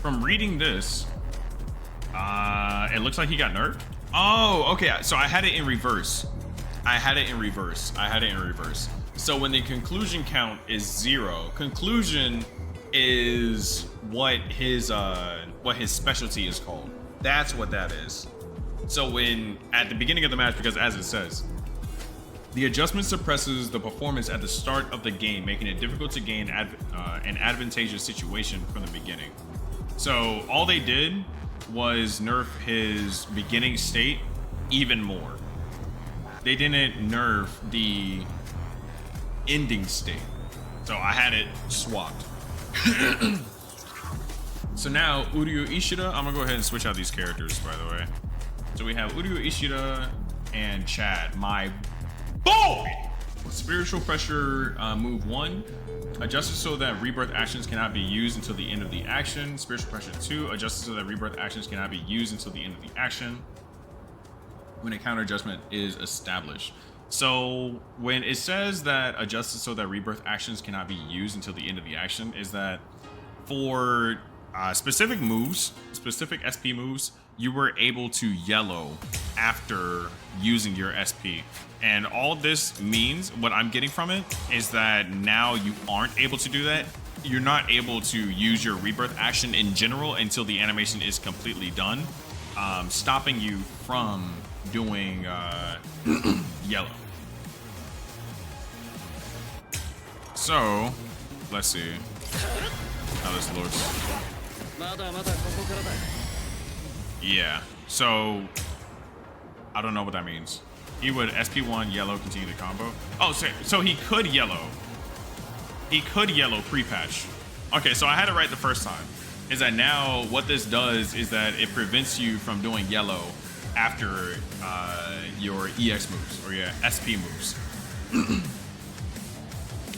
from reading this, it looks like he got nerfed. Oh, okay, so I had it in reverse. So when the conclusion count is 0, conclusion is what his specialty is called. That's what that is. So when at the beginning of the match, because as it says, the adjustment suppresses the performance at the start of the game, making it difficult to gain an advantageous situation from the beginning. So all they did was nerf his beginning state even more. They didn't nerf the ending state. So I had it swapped. So now Uryu Ishida, I'm gonna go ahead and switch out these characters, by the way. So we have Uryu Ishida and Chad, my boy! Spiritual Pressure Move 1. Adjusted so that rebirth actions cannot be used until the end of the action. Spiritual Pressure 2. Adjusted so that rebirth actions cannot be used until the end of the action when a counter adjustment is established. So when it says that adjusted so that rebirth actions cannot be used until the end of the action, is that for specific moves, specific SP moves, you were able to yellow after using your SP. And all this means, what I'm getting from it, is that now you aren't able to do that. You're not able to use your rebirth action in general until the animation is completely done, stopping you from doing yellow. So, let's see how this looks. Yeah, so I don't know what that means. He would SP1 yellow continue the combo. Oh, so he could yellow. He could yellow pre-patch. Okay, so I had it right the first time. Is that now what this does is that it prevents you from doing yellow after your EX moves or your SP moves.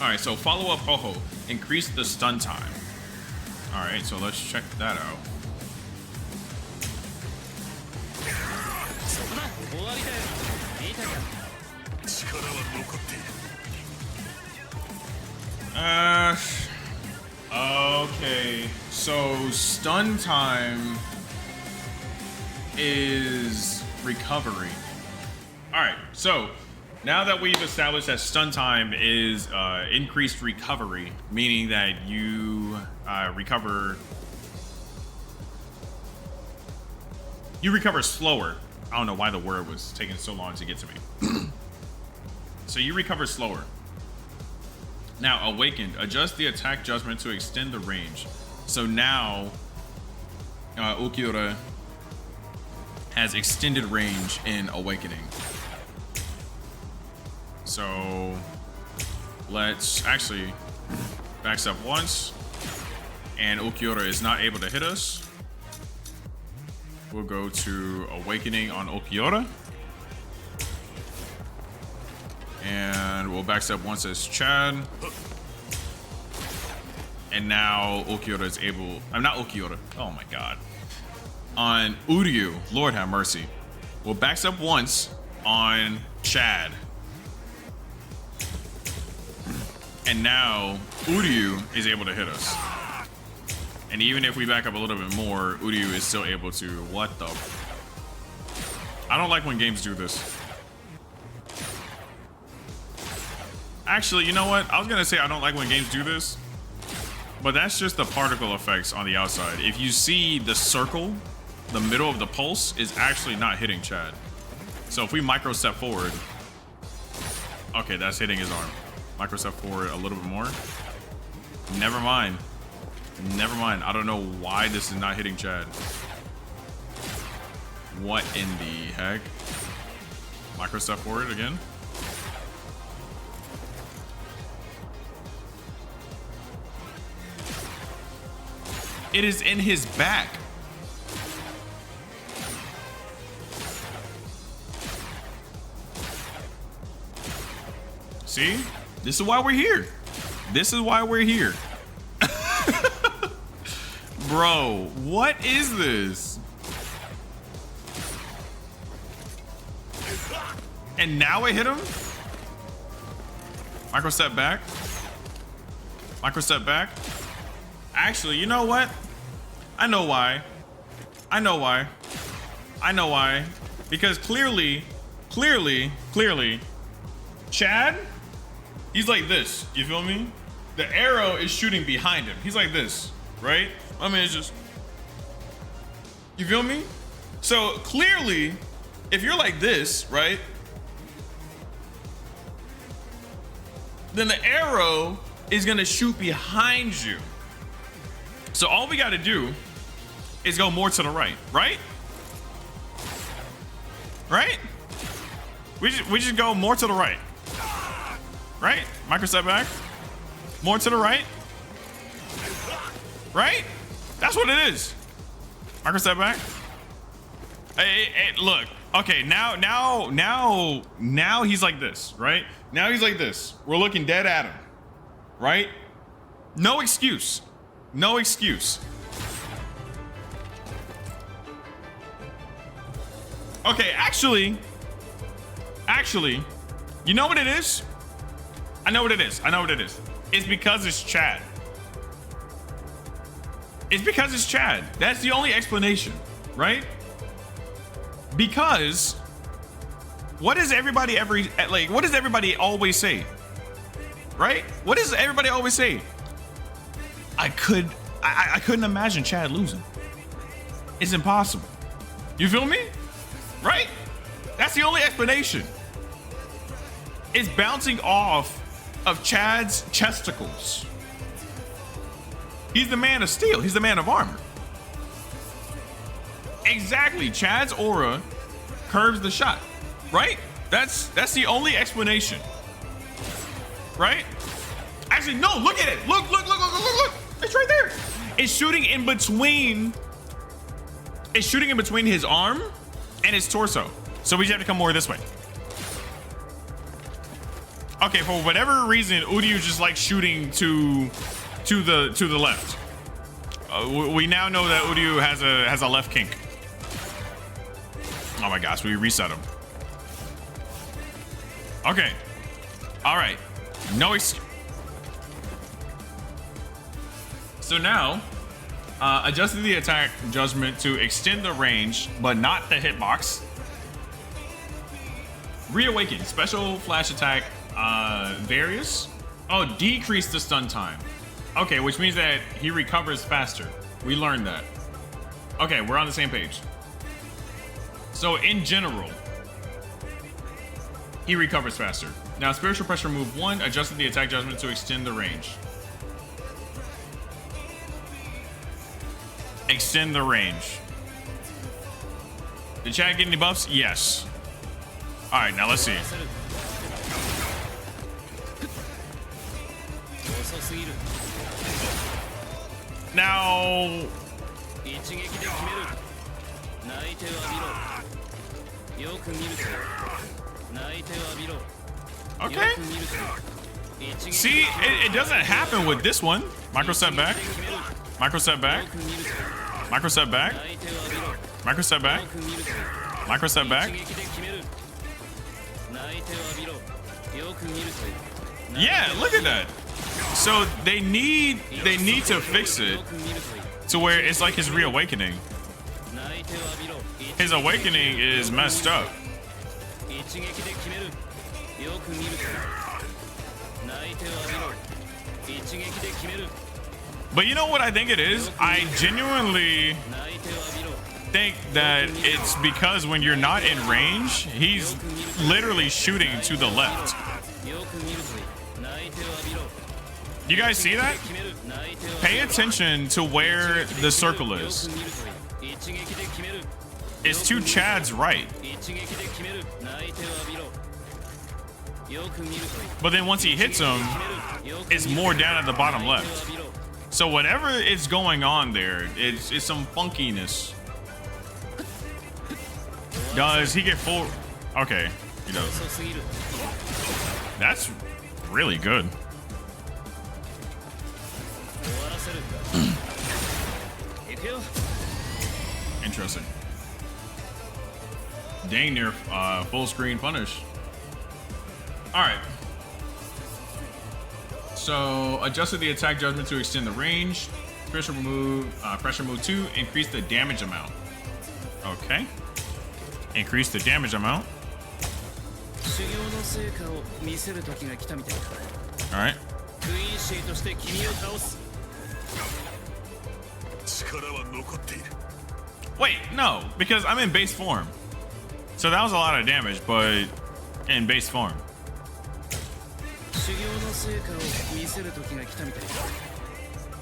All right, so follow up Ho-Ho. Increase the stun time. All right, so let's check that out. Okay, so stun time is recovery. All right, so now that we've established that stun time is increased recovery, meaning that you recover slower. I don't know why the word was taking so long to get to me. So you recover slower. Now, Awakened. Adjust the attack judgment to extend the range. So now, Ulquiorra has extended range in Awakening. So, let's actually backstep once. And Ulquiorra is not able to hit us. We'll go to Awakening on Ulquiorra. And we'll backstep once as Chad. And now Ulquiorra is able... I'm not Ulquiorra. Oh my god. On Uryu. Lord have mercy. We'll backstep once on Chad. And now Uryu is able to hit us. And even if we back up a little bit more, Uryu is still able to... What the... I don't like when games do this. Actually, you know what? I was gonna say I don't like when games do this, but that's just the particle effects on the outside. If you see the circle, the middle of the pulse is actually not hitting Chad. So if we micro step forward, okay, that's hitting his arm. Micro step forward a little bit more. Never mind. Never mind. I don't know why this is not hitting Chad. What in the heck? Micro step forward again. It is in his back. See? This is why we're here. This is why we're here. Bro, what is this? And now it hit him? Micro step back. Micro step back. Actually, you know what? I know why. I know why. I know why. Because clearly, Chad, he's like this. You feel me? The arrow is shooting behind him. He's like this, right? I mean, it's just, you feel me? So clearly, if you're like this, right? Then the arrow is gonna shoot behind you. So all we gotta do is go more to the right, right? Right? We just go more to the right. Right? Micro step back. More to the right. Right? That's what it is. Micro step back. Hey, look. Okay, now he's like this, right? Now he's like this. We're looking dead at him, right? No excuse. No excuse. Okay, actually, you know what it is? I know what it is. I know what it is. It's because it's Chad. It's because it's Chad. That's the only explanation, right? Because What does everybody what does everybody always say? Right? What does everybody always say? I couldn't imagine Chad losing. It's impossible. You feel me? Right? That's the only explanation. It's bouncing off of Chad's chesticles. He's the man of steel. He's the man of armor. Exactly. Chad's aura curves the shot. Right? That's the only explanation. Right? Actually, no, look at it. Look. It's right there. It's shooting in between. It's shooting in between his arm and his torso. So we just have to come more this way. Okay, for whatever reason, Uryu just like shooting to the left. We now know that Uryu has a left kink. Oh my gosh, we reset him. Okay. All right. No excuse. So now, adjusted the attack judgment to extend the range, but not the hitbox. Reawaken, special flash attack, various. Oh, decrease the stun time. Okay, which means that he recovers faster. We learned that. Okay, we're on the same page. So in general, he recovers faster. Now, spiritual pressure move 1, adjusted the attack judgment to extend the range. Extend the range. Did Chad get any buffs? Yes. All right, now let's see. Now. Okay. See, it doesn't happen with this one. Micro step back. Micro step back. Micro step back. Micro step back. Micro step back. Yeah, look at that. So they need to fix it to where it's like his reawakening. His awakening is messed up. But you know what I think it is? I genuinely think that it's because when you're not in range, he's literally shooting to the left. You guys see that? Pay attention to where the circle is. It's to Chad's right. But then once he hits him, it's more down at the bottom left. So whatever is going on there, it's some funkiness. Does he get full? Okay, he does. That's really good. Interesting. Dang near full screen punish. All right. So adjusted the attack judgment to extend the range. Pressure move 2, increase the damage amount. Okay. Increase the damage amount. All right. Wait, no, because I'm in base form. So that was a lot of damage, but in base form.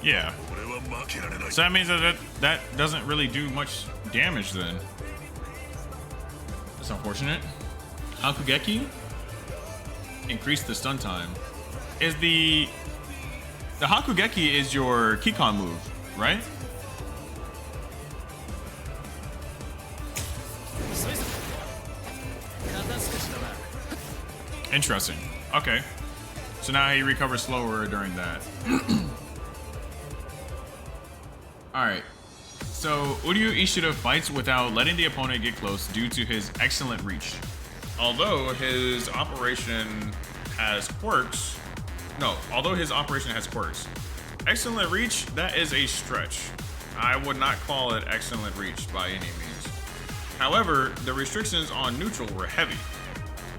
Yeah. So that means that doesn't really do much damage then. That's unfortunate. Hakugeki? Increase the stun time. Is the Hakugeki is your Kikon move, right? Interesting. Okay. So now he recovers slower during that. Alright. So Uryu Ishida fights without letting the opponent get close due to his excellent reach. Although his operation has quirks. Excellent reach, that is a stretch. I would not call it excellent reach by any means. However, the restrictions on neutral were heavy.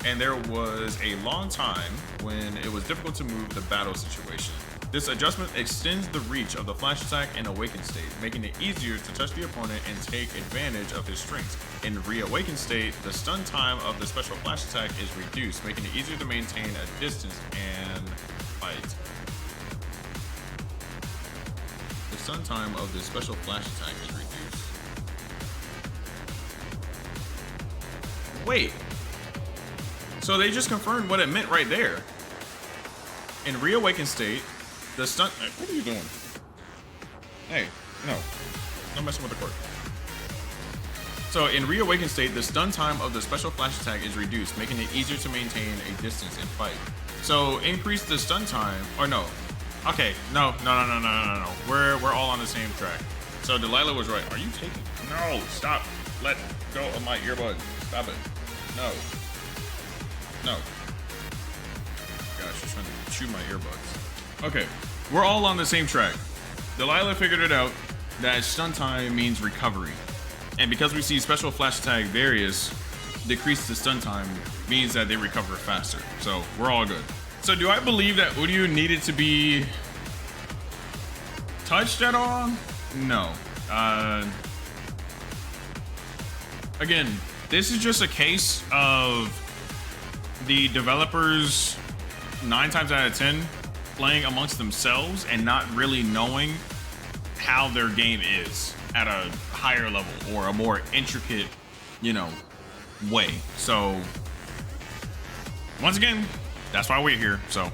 and there was a long time when it was difficult to move the battle situation. This adjustment extends the reach of the flash attack in awakened state, making it easier to touch the opponent and take advantage of his strengths. In reawakened state, the stun time of the special flash attack is reduced, making it easier to maintain a distance and fight. The stun time of the special flash attack is reduced. Wait. So they just confirmed what it meant right there. In reawakened state, the stun. What are you doing? Hey, no. Don't mess with the cord. So in reawakened state, the stun time of the special flash attack is reduced, making it easier to maintain a distance and fight. So increase the stun time, or no. Okay, no. We're all on the same track. So Delilah was right. Are you taking? No, stop. Let go of my earbud. Stop it. No. Gosh, she's trying to chew my earbuds. Okay, we're all on the same track. Delilah figured it out that stun time means recovery. And because we see special flash attack various decrease the stun time means that they recover faster. So we're all good. So do I believe that Uryu needed to be touched at all? No. Again, this is just a case of the developers 9 times out of 10 playing amongst themselves and not really knowing how their game is at a higher level or a more intricate, way. So once again, that's why we're here. So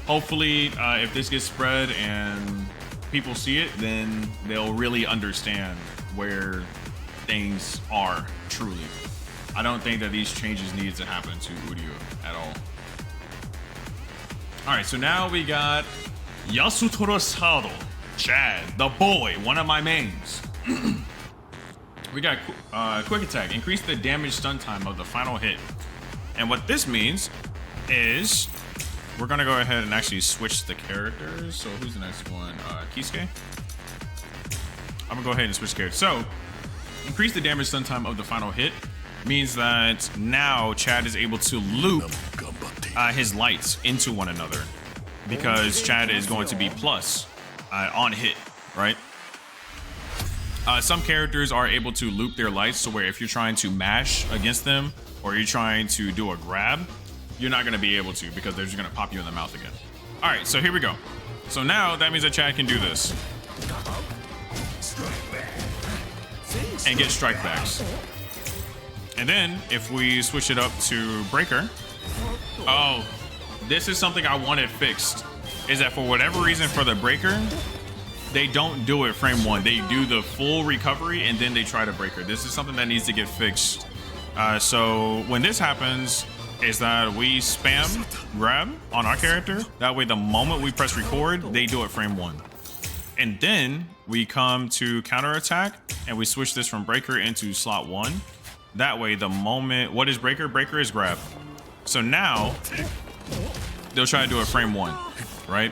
hopefully if this gets spread and people see it, then they'll really understand where things are truly. I don't think that these changes need to happen to Uryu at all. All right, so now we got Yasutoro Sado, Chad, the boy, one of my mains. We got quick attack, increase the damage stun time of the final hit. And what this means is we're gonna go ahead and actually switch the characters. So who's the next one? Kisuke. I'm gonna go ahead and switch characters. So increase the damage stun time of the final hit means that now Chad is able to loop his lights into one another because Chad is going to be plus on hit, right? Some characters are able to loop their lights to where if you're trying to mash against them or you're trying to do a grab, you're not going to be able to because they're just going to pop you in the mouth again. All right, so here we go. So now that means that Chad can do this and get strike backs. And then if we switch it up to Breaker, oh, this is something I wanted fixed, is that for whatever reason for the Breaker, they don't do it frame 1. They do the full recovery and then they try to Breaker. This is something that needs to get fixed. So when this happens is that we spam grab on our character. That way the moment we press record, they do it frame 1. And then we come to counter attack and we switch this from Breaker into slot 1. That way, the moment, what is Breaker? Breaker is grab. So now, they'll try to do a frame 1, right?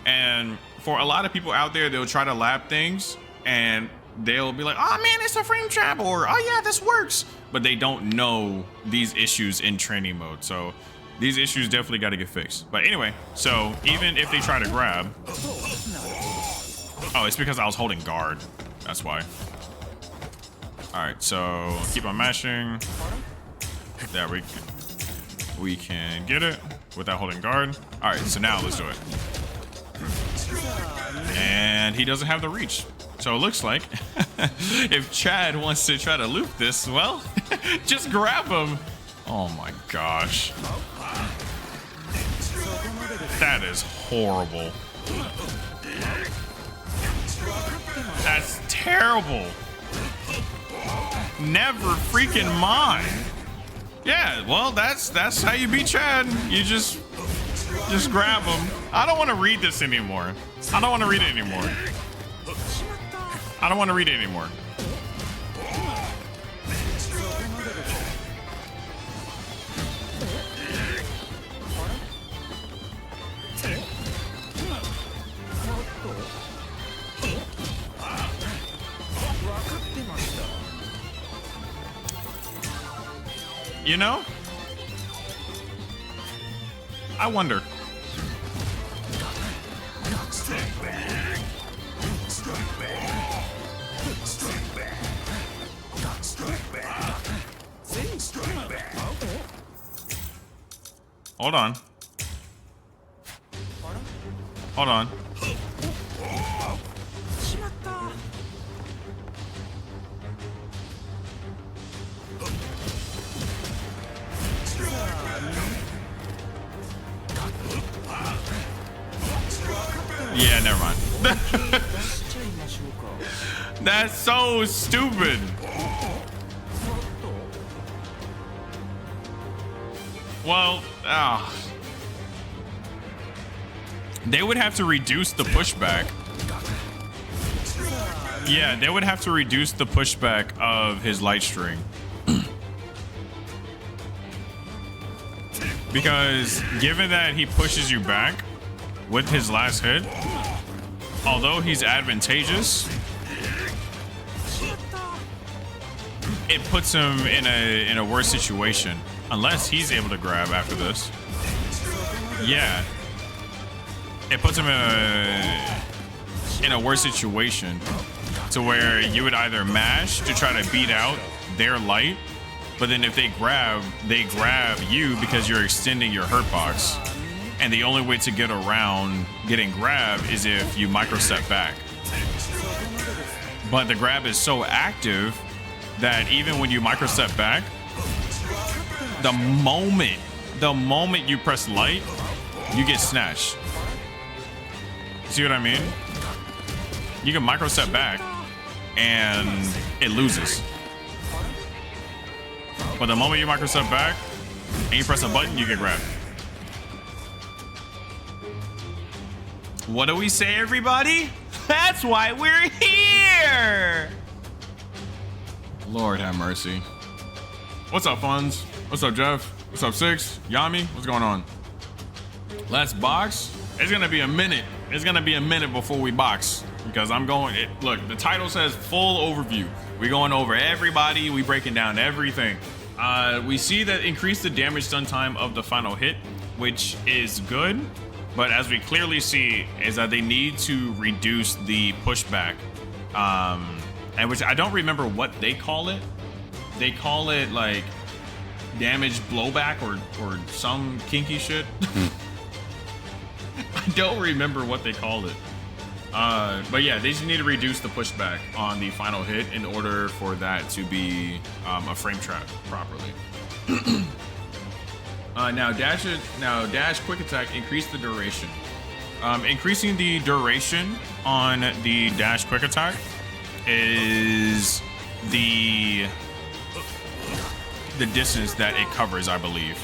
And for a lot of people out there, they'll try to lab things and they'll be like, oh man, it's a frame trap, or oh yeah, this works. But they don't know these issues in training mode. So these issues definitely got to get fixed. But anyway, so even if they try to grab, oh, it's because I was holding guard. That's why. All right, so keep on mashing. There we can get it without holding guard. All right, so now let's do it. And he doesn't have the reach. So it looks like if Chad wants to try to loop this, well, just grab him. Oh my gosh. That is horrible. That's terrible. Never freaking mind. Yeah, well, that's how you beat Chad. You just grab him. I don't want to read this anymore. I don't want to read it anymore. I don't want to read it anymore. You know, I wonder. Hold on. Hold on. Yeah, never mind. That's so stupid. Well, they would have to reduce the pushback. Yeah, they would have to reduce the pushback of his light string. Because given that he pushes you back with his last hit, although he's advantageous, it puts him in a worse situation. Unless he's able to grab after this. Yeah. It puts him in a worse situation to where you would either mash to try to beat out their light, but then if they grab you because you're extending your hurt box. And the only way to get around getting grabbed is if you micro step back. But the grab is so active that even when you micro step back, the moment you press light, you get snatched. See what I mean? You can micro step back and it loses. But the moment you micro step back and you press a button, you get grabbed. What do we say, everybody? That's why we're here! Lord have mercy. What's up, Funds? What's up, Jeff? What's up, Six? Yami? What's going on? Let's box. It's gonna be a minute. It's gonna be a minute before we box because I'm going. Look, the title says full overview. We're going over everybody. We breaking down everything. We see that increase the damage stun time of the final hit, which is good. But as we clearly see, is that they need to reduce the pushback, and which I don't remember what they call it. They call it like damage blowback or some kinky shit. I don't remember what they call it. But yeah, they just need to reduce the pushback on the final hit in order for that to be a frame trap properly. Now dash quick attack increase the duration. Increasing the duration on the dash quick attack is the distance that it covers, I believe.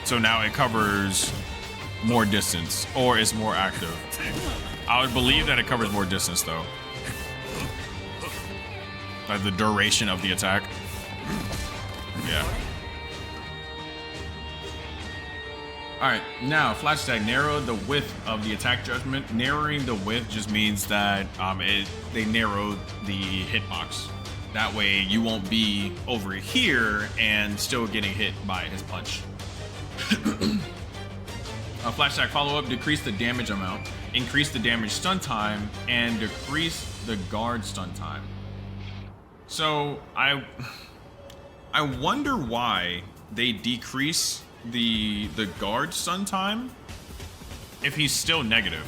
So now it covers more distance, or is more active. I would believe that it covers more distance though. Like the duration of the attack. Yeah. Alright, now flash attack, narrow the width of the attack judgment. Narrowing the width just means that they narrow the hitbox. That way you won't be over here and still getting hit by his punch. A flash attack follow-up, decrease the damage amount, increase the damage stun time, and decrease the guard stun time. So I wonder why they decrease the guard stun time if he's still negative.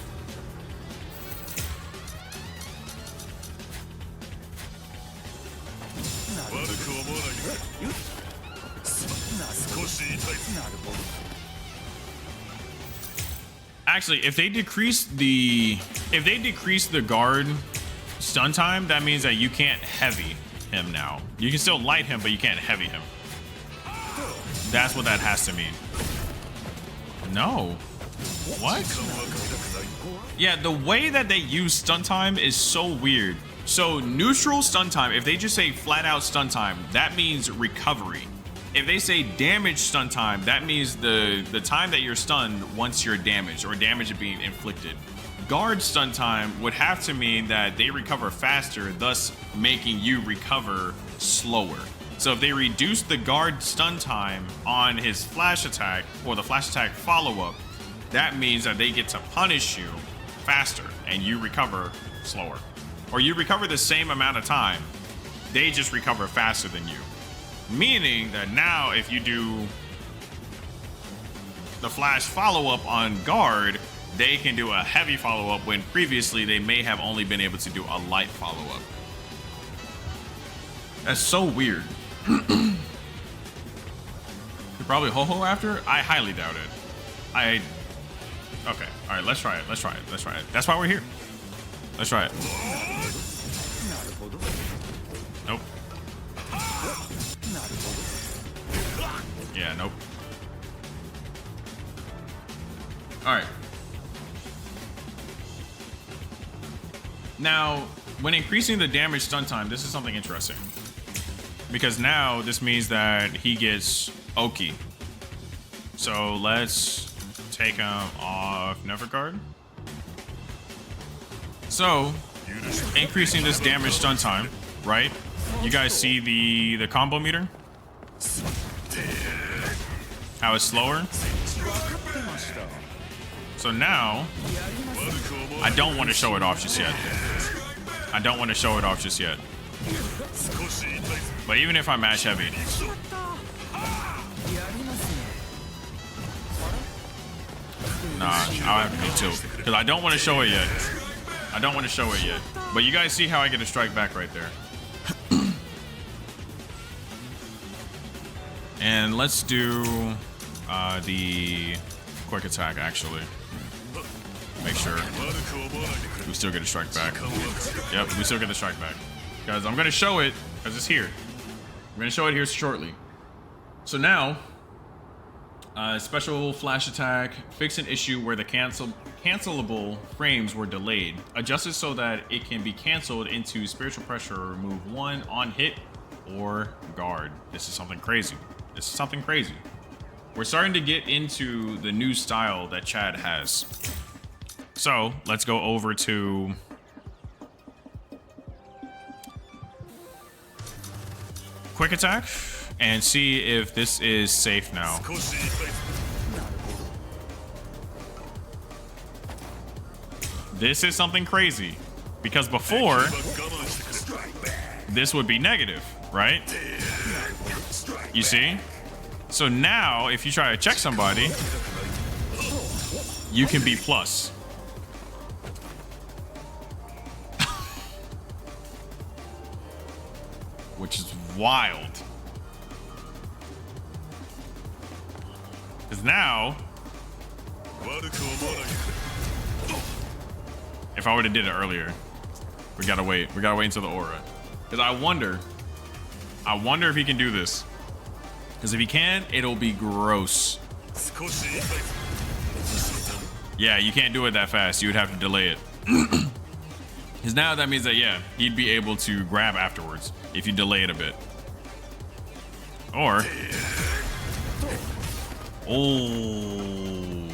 Actually, if they decrease the guard stun time, that means that you can't heavy him now. You can still light him, but you can't heavy him. That's what that has to mean. No. What? Yeah, the way that they use stun time is so weird. So neutral stun time, if they just say flat out stun time, that means recovery. If they say damage stun time, that means the time that you're stunned once you're damaged or damage is being inflicted. Guard stun time would have to mean that they recover faster, thus making you recover slower. So if they reduce the guard stun time on his flash attack or the flash attack follow-up, that means that they get to punish you faster and you recover slower. Or you recover the same amount of time, they just recover faster than you. Meaning that now if you do the flash follow-up on guard, they can do a heavy follow-up when previously they may have only been able to do a light follow-up. That's so weird. You're probably ho-ho after? I highly doubt it. Okay, all right, let's try it. Let's try it. Let's try it. That's why we're here. Let's try it. Nope. Yeah, nope. All right. Now, when increasing the damage stun time, this is something interesting. Because now this means that he gets Oki. So let's take him off Never Guard. So, increasing this damage stun time, right? You guys see the combo meter? How it's slower? So now, I don't want to show it off just yet. I don't want to show it off just yet. But even if I mash heavy, nah, I'll have to be tilt. Because I don't want to show it yet. I don't want to show it yet. But you guys see how I get a strike back right there. And let's do the quick attack, actually. Make sure we still get a strike back. Yep, we still get the strike back. Guys, I'm going to show it because it's here. I'm going to show it here shortly. So now, special flash attack. Fix an issue where the cancelable frames were delayed. Adjusted so that it can be canceled into spiritual pressure or remove 1 on hit or guard. This is something crazy. This is something crazy. We're starting to get into the new style that Chad has. So let's go over to quick attack and see if this is safe now. This is something crazy because before this would be negative, right? You see? So now if you try to check somebody, you can be plus. Which is wild. Because now, if I would have did it earlier, we gotta wait. We gotta wait until the aura. Because I wonder if he can do this. Because if he can, it'll be gross. Yeah, you can't do it that fast. You would have to delay it. Because now that means that, yeah, he'd be able to grab afterwards if you delay it a bit. Or... oh.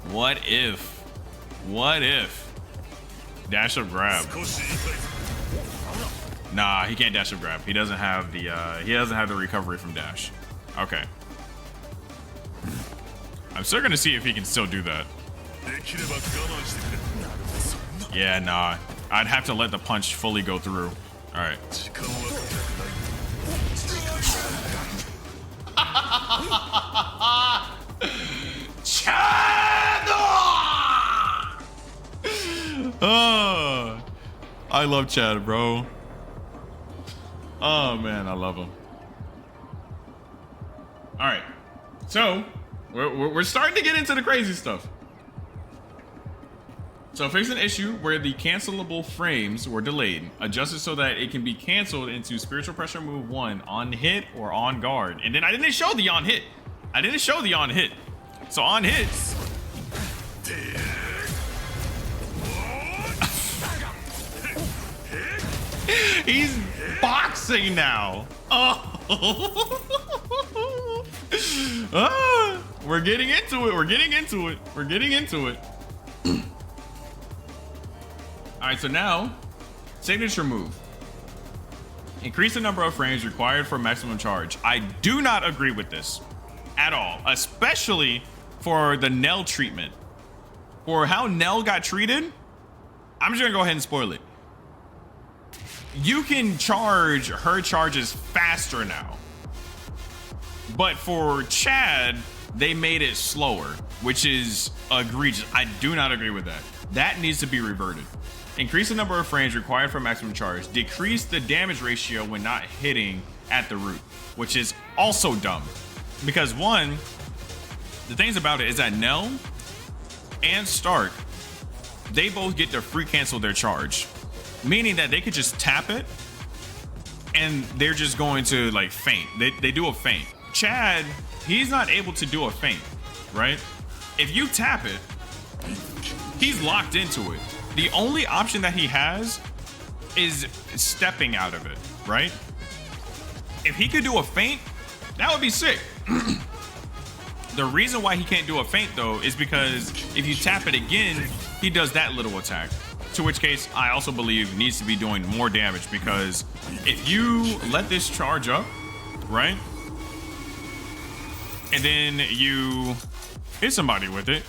What if? What if? Dash up grab. Nah, he can't dash up grab. He doesn't have the recovery from dash. Okay. I'm still gonna see if he can still do that. Yeah, nah. I'd have to let the punch fully go through. Alright. Chad! Oh, I love Chad, bro. Oh man, I love him. All right, so we're starting to get into the crazy stuff. So fix an issue where the cancelable frames were delayed. Adjusted so that it can be canceled into spiritual pressure move 1 on hit or on guard. And then I didn't show the on hit. I didn't show the on hit. So on hit. He's boxing now. Oh. Ah, we're getting into it. We're getting into it. We're getting into it. All right, so now, signature move. Increase the number of frames required for maximum charge. I do not agree with this at all, especially for the Nell treatment. For how Nell got treated, I'm just gonna go ahead and spoil it. You can charge her charges faster now. But for Chad, they made it slower, which is egregious. I do not agree with that. That needs to be reverted. Increase the number of frames required for maximum charge. Decrease the damage ratio when not hitting at the root, which is also dumb. Because one, the things about it is that Nell and Stark, they both get to free cancel their charge. Meaning that they could just tap it and they're just going to like feint. They do a feint. Chad, he's not able to do a feint, right? If you tap it, he's locked into it. The only option that he has is stepping out of it, right? If he could do a feint, that would be sick. The reason why he can't do a feint though is because if you tap it again, he does that little attack. To which case I also believe needs to be doing more damage, because if you let this charge up, right? And then you hit somebody with it,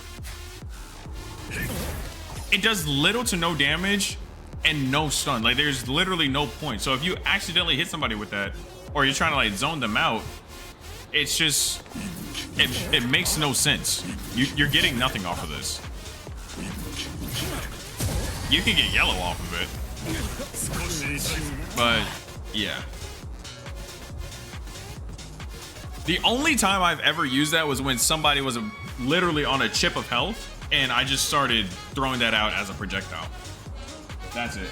it does little to no damage and no stun. Like there's literally no point. So if you accidentally hit somebody with that, or you're trying to like zone them out, it's just, it makes no sense. You're getting nothing off of this. You can get yellow off of it, but yeah. The only time I've ever used that was when somebody was literally on a chip of health, and I just started throwing that out as a projectile. That's it.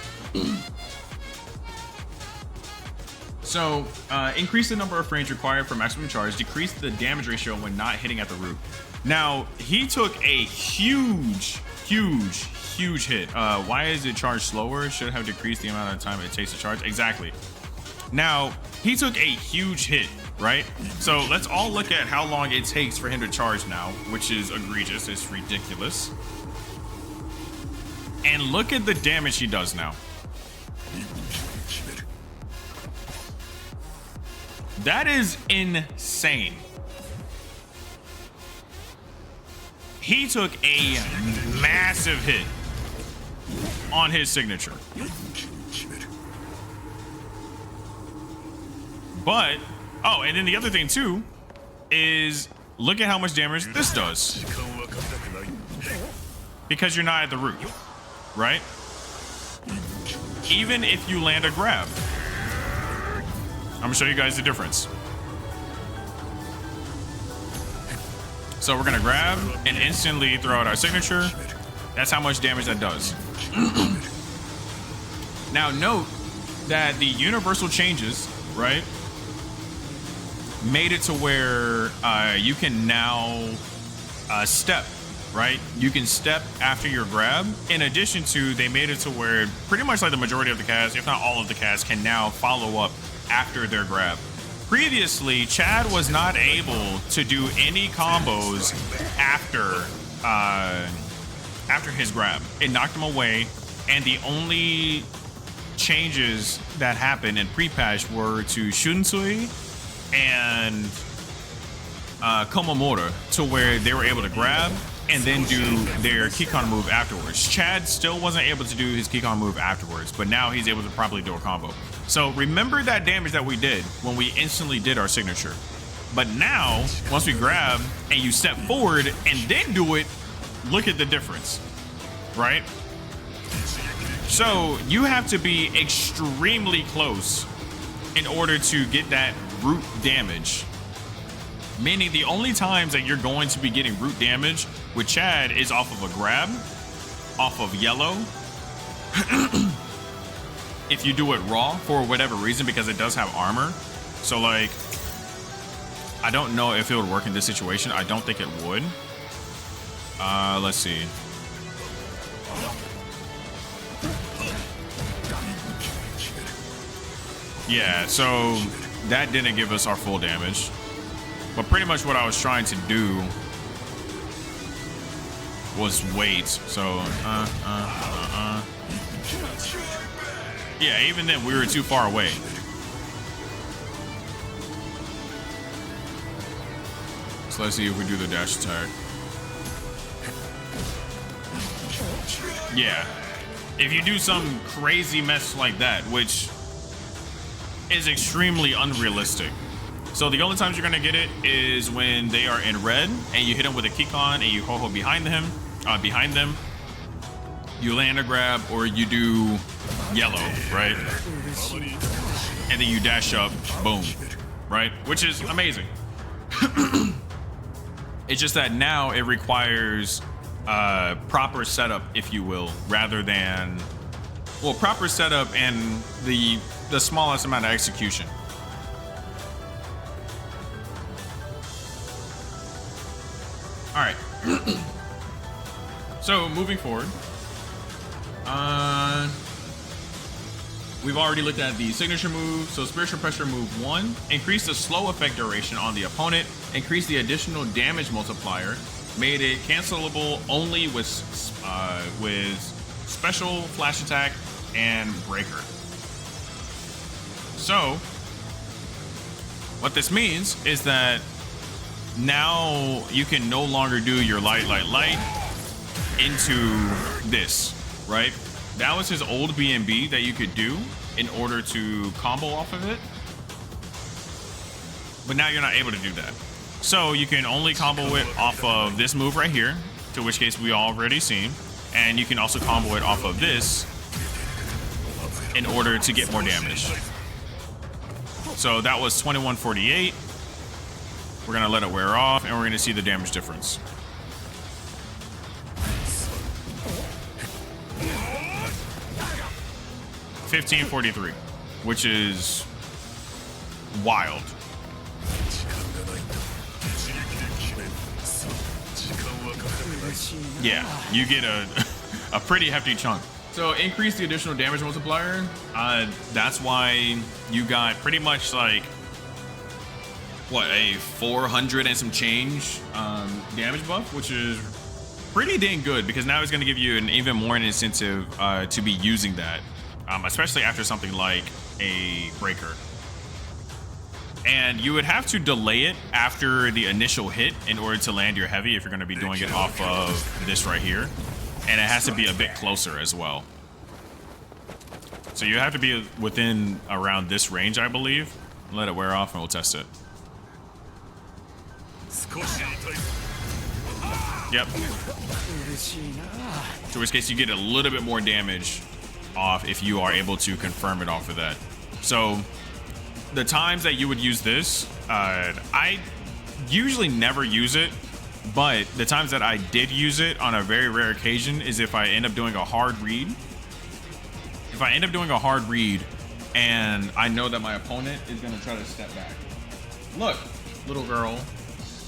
So, increase the number of frames required for maximum charge. Decrease the damage ratio when not hitting at the root. Now, he took a huge hit. Why is it charged slower? Should have decreased the amount of time it takes to charge. Exactly. Now, he took a huge hit, right? So let's all look at how long it takes for him to charge now, which is egregious. It's ridiculous. And look at the damage he does now. That is insane. He took a massive hit on his signature. But, oh, and then the other thing too is look at how much damage this does. Because you're not at the root, right? Even if you land a grab. I'm gonna show you guys the difference. So we're gonna grab and instantly throw out our signature. That's how much damage that does. Now note that the universal changes, right, made it to where you can now step, right? You can step after your grab. In addition to, they made it to where pretty much like the majority of the cast, if not all of the cast, can now follow up after their grab. Previously, Chad was not able to do any combos after his grab. It knocked him away, and the only changes that happened in pre-patch were to Shunsui and Komamura, to where they were able to grab and then do their Kikon move afterwards. Chad still wasn't able to do his Kikon move afterwards, but now he's able to properly do a combo. So remember that damage that we did when we instantly did our signature. But now, once we grab and you step forward and then do it, look at the difference, right? So you have to be extremely close in order to get that root damage. Meaning the only times that you're going to be getting root damage with Chad is off of a grab, off of yellow. If you do it raw for whatever reason, because it does have armor. So like, I don't know if it would work in this situation. I don't think it would. Let's see. Yeah, so that didn't give us our full damage. But pretty much what I was trying to do was wait. So, yeah, even then we were too far away. So let's see if we do the dash attack. Yeah. If you do some crazy mess like that, which is extremely unrealistic. So the only times you're gonna get it is when they are in red and you hit them with a Kikon and you ho-ho behind them, you land a grab, or you do yellow, right? And then you dash up, boom, right? Which is amazing. It's just that now it requires proper setup, if you will, rather than, well, proper setup and the smallest amount of execution. All right. So moving forward, we've already looked at the signature move. So spiritual pressure move 1, increase the slow effect duration on the opponent, increase the additional damage multiplier, made it cancelable only with special flash attack and breaker. So what this means is that now you can no longer do your light into this, right? That was his old BNB that you could do in order to combo off of it. But now you're not able to do that. So you can only combo it off of this move right here, to which case we already seen. And you can also combo it off of this in order to get more damage. So that was 2148. We're gonna let it wear off and we're gonna see the damage difference. $15.43, which is wild. Yeah, you get a pretty hefty chunk. So increase the additional damage multiplier. That's why you got pretty much like, what, a 400 and some change damage buff, which is pretty dang good, because now it's going to give you an even more incentive to be using that, especially after something like a breaker. And you would have to delay it after the initial hit in order to land your heavy if you're going to be doing it off of this right here. And it has to be a bit closer as well. So you have to be within around this range, I believe. Let it wear off and we'll test it. Yep. To which case you get a little bit more damage off if you are able to confirm it off of that. So the times that you would use this, I usually never use it, but the times that I did use it on a very rare occasion is if I end up doing a hard read. If I end up doing a hard read and I know that my opponent is going to try to step back. Look, little girl,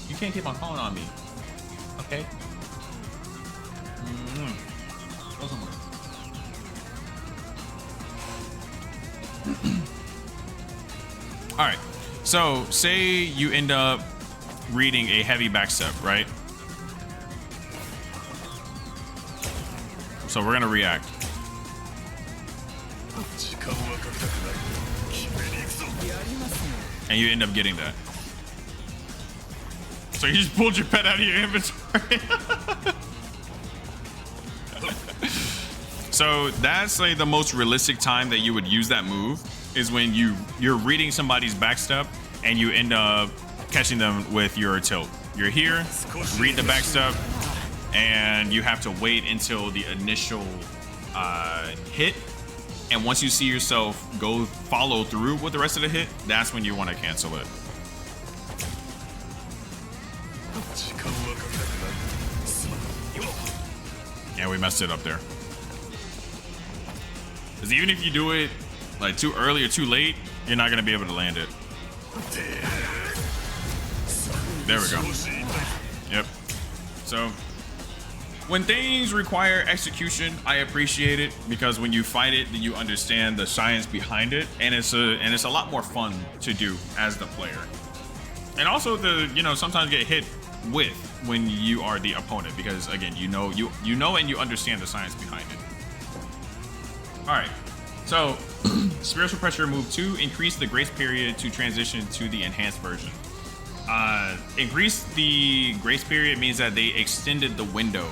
you can't keep on calling on me. Okay? Go somewhere. All right, so say you end up reading a heavy backstep, right? So we're gonna react. And you end up getting that. So you just pulled your pet out of your inventory. So that's like the most realistic time that you would use that move, is when you're reading somebody's backstep and you end up catching them with your tilt. You're here, read the backstep, and you have to wait until the initial hit. And once you see yourself go follow through with the rest of the hit, that's when you want to cancel it. Yeah, we messed it up there. Because even if you do it like too early or too late, you're not going to be able to land it. There we go. Yep. So when things require execution, I appreciate it, because when you fight it, then you understand the science behind it, and it's a lot more fun to do as the player. And also sometimes get hit with when you are the opponent, because again, you know and you understand the science behind it. All right. So spiritual pressure move 2, increase the grace period to transition to the enhanced version. Increase the grace period means that they extended the window.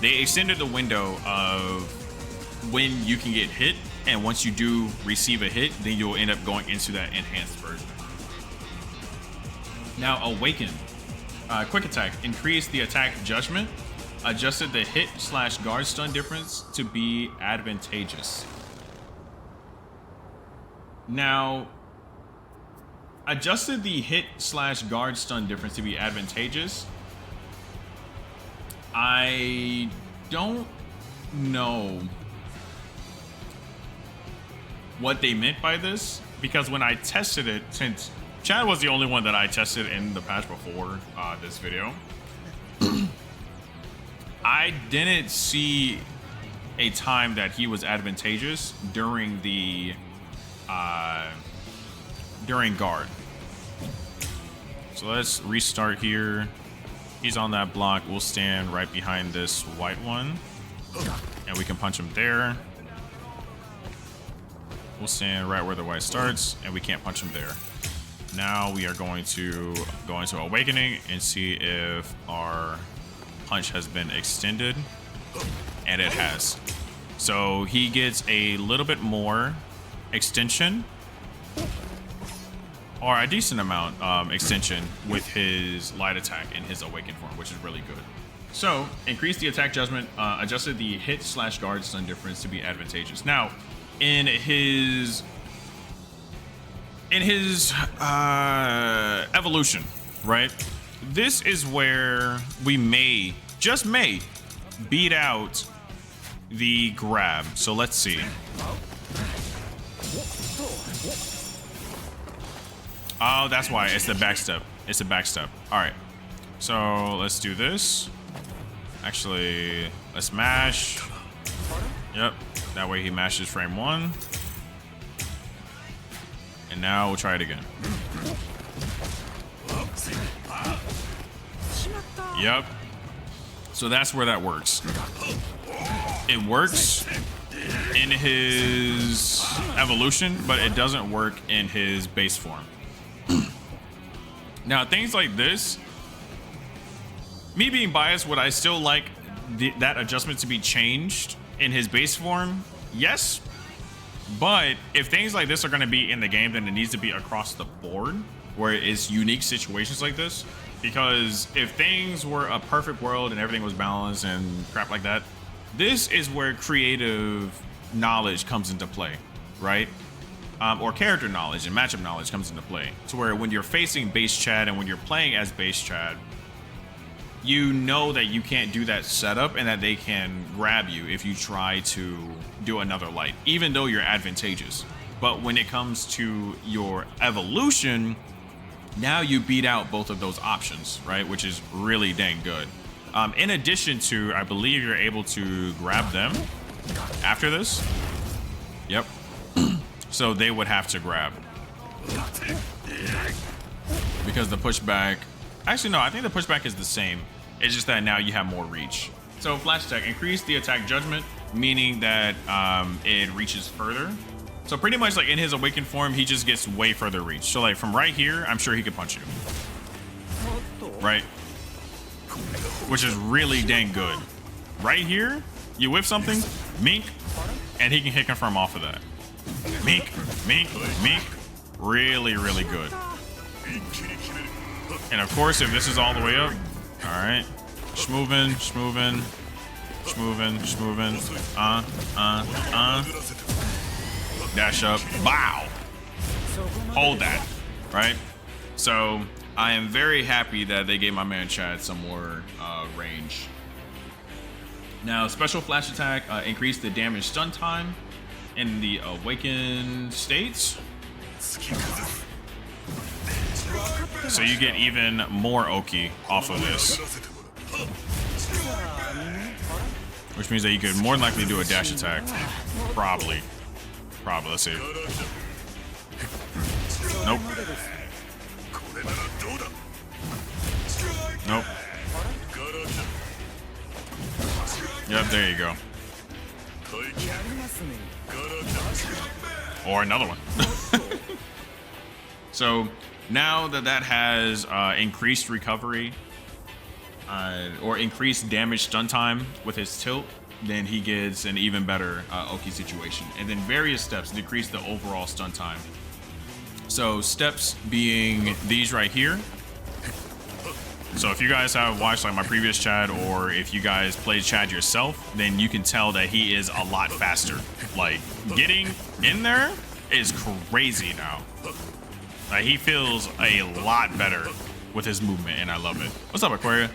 They extended the window of when you can get hit, and once you do receive a hit, then you'll end up going into that enhanced version. Now, Awaken. Quick attack. Increase the attack judgment. Adjusted the hit/guard stun difference to be advantageous. Now, adjusted the hit/guard stun difference to be advantageous. I don't know what they meant by this, because when I tested it, since Chad was the only one that I tested in the patch before this video, I didn't see a time that he was advantageous during the during guard. So let's restart here. He's on that block. We'll stand right behind this white one, and we can punch him there. We'll stand right where the white starts, and we can't punch him there. Now we are going to go into Awakening and see if our punch has been extended, and it has. So he gets a little bit more extension, or a decent amount extension with his light attack in his Awakened form, which is really good. So increase the attack judgment, adjusted the hit/guard stun difference to be advantageous. Now, in his evolution, right? This is where we may, just may, beat out the grab. So let's see. Oh, that's why. It's the backstep. It's the backstep. All right. So let's do this. Actually, let's mash. Yep. That way he mashes frame 1. And now we'll try it again. Yep. So that's where that works. It works in his evolution, but it doesn't work in his base form. Now, things like this, me being biased, would I still like that adjustment to be changed in his base form? Yes. But if things like this are going to be in the game, then it needs to be across the board, where it's unique situations like this. Because if things were a perfect world and everything was balanced and crap like that, this is where creative knowledge comes into play, right? Or character knowledge and matchup knowledge comes into play. To where when you're facing base Chad and when you're playing as base Chad, you know that you can't do that setup and that they can grab you if you try to do another light, even though you're advantageous. But when it comes to your evolution, now you beat out both of those options, right? Which is really dang good. In addition to, I believe you're able to grab them after this. Yep. So they would have to grab. Because the pushback... Actually, no, I think the pushback is the same. It's just that now you have more reach. So flash attack, increase the attack judgment, meaning that it reaches further. So pretty much like in his awakened form, he just gets way further reach. So like from right here, I'm sure he could punch you. Right? Which is really dang good. Right here, you whip something, mink, and he can hit confirm off of that. Mink, mink, mink. Really, really good. And of course, if this is all the way up, all right. Schmoovin, schmoovin, schmoovin, schmoovin. Dash up. Wow. Hold that. Right? So I am very happy that they gave my man Chad some more range. Now, special flash attack, increase the damage stun time in the awakened states. So you get even more Oki off of this. Which means that you could more than likely do a dash attack. Probably. Let's see. Nope. Nope. Yep, there you go. Or another one. So Now that has increased recovery or increased damage stun time with his tilt, then he gets an even better Oki situation. And then various steps decrease the overall stun time. So steps being these right here. So if you guys have watched like my previous Chad, or if you guys played Chad yourself, then you can tell that he is a lot faster. Like getting in there is crazy now. Like he feels a lot better with his movement, and I love it. What's up, Aquaria?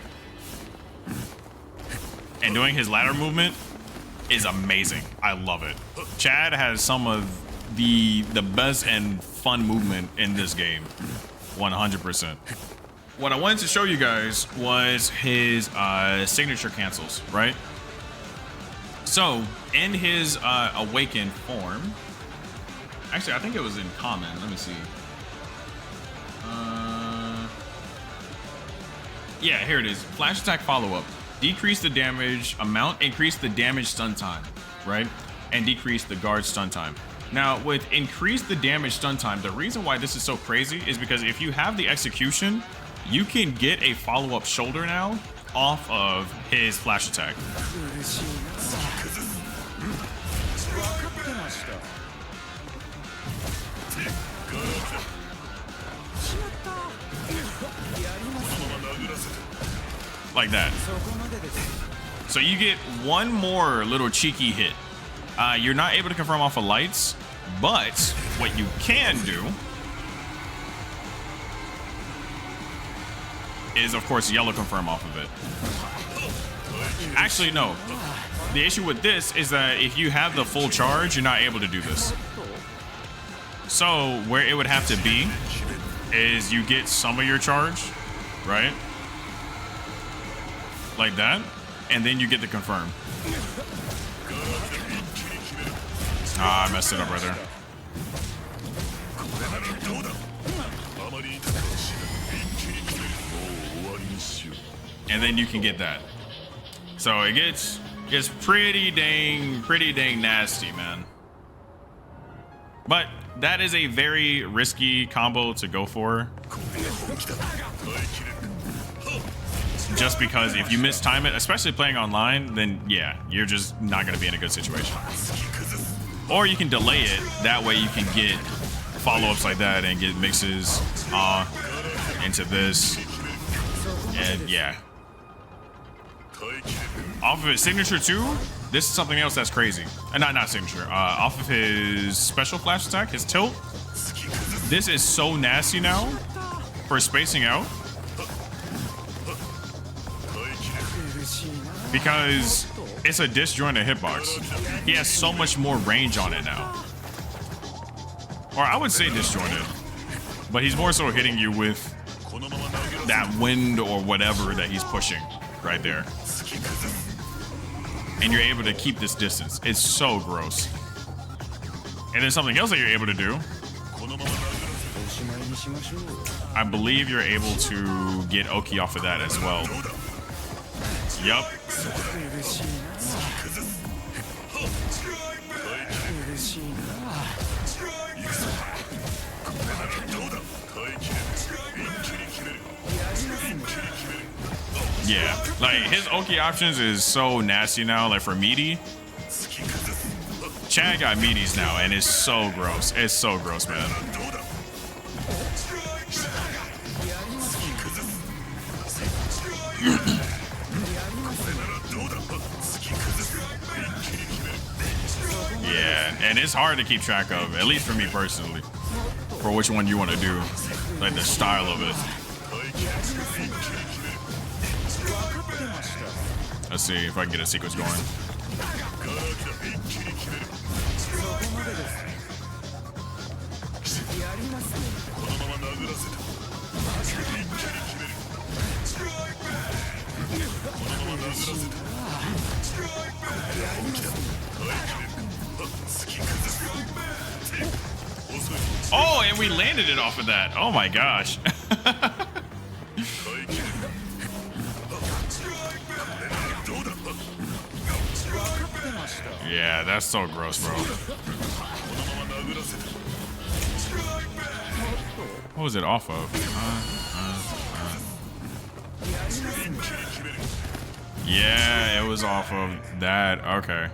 And doing his ladder movement is amazing. I love it. Chad has some of the best and fun movement in this game. 100%. What I wanted to show you guys was his signature cancels, right? So in his awakened form, actually I think it was in common. Let me see. Yeah, here it is. Flash attack follow-up. Decrease the damage amount, increase the damage stun time, right? And decrease the guard stun time. Now, with increase the damage stun time, the reason why this is so crazy is because if you have the execution, you can get a follow-up shoulder now off of his flash attack. Like that. So you get one more little cheeky hit. You're not able to confirm off of lights, but what you can do is, of course, yellow confirm off of it. Actually, no. The issue with this is that if you have the full charge, you're not able to do this. So where it would have to be is you get some of your charge, right? Like that, and then you get the confirm. Ah, I messed it up right there. And then you can get that. So it gets pretty dang nasty, man. But that is a very risky combo to go for. Just because if you mistime it, especially playing online, then yeah, you're just not going to be in a good situation. Or you can delay it. That way you can get follow-ups like that and get mixes into this. And yeah. Off of his signature too, this is something else that's crazy. Not signature. Off of his special flash attack, his tilt. This is so nasty now for spacing out. Because it's a disjointed hitbox. He has so much more range on it now. Or I would say disjointed. But he's more so hitting you with that wind or whatever that he's pushing right there. And you're able to keep this distance. It's so gross. And then something else that you're able to do, I believe you're able to get Oki off of that as well. Yup. Yeah, like his Oki options is so nasty now. Like for meaty, Chad got meaties now, and it's so gross. It's so gross, man. Yeah, and it's hard to keep track of, at least for me personally, for which one you want to do, like the style of it. Let's see if I can get a sequence going. Oh, and we landed it off of that. Oh my gosh. Yeah, that's so gross, bro. What was it off of? Yeah, it was off of that. Okay.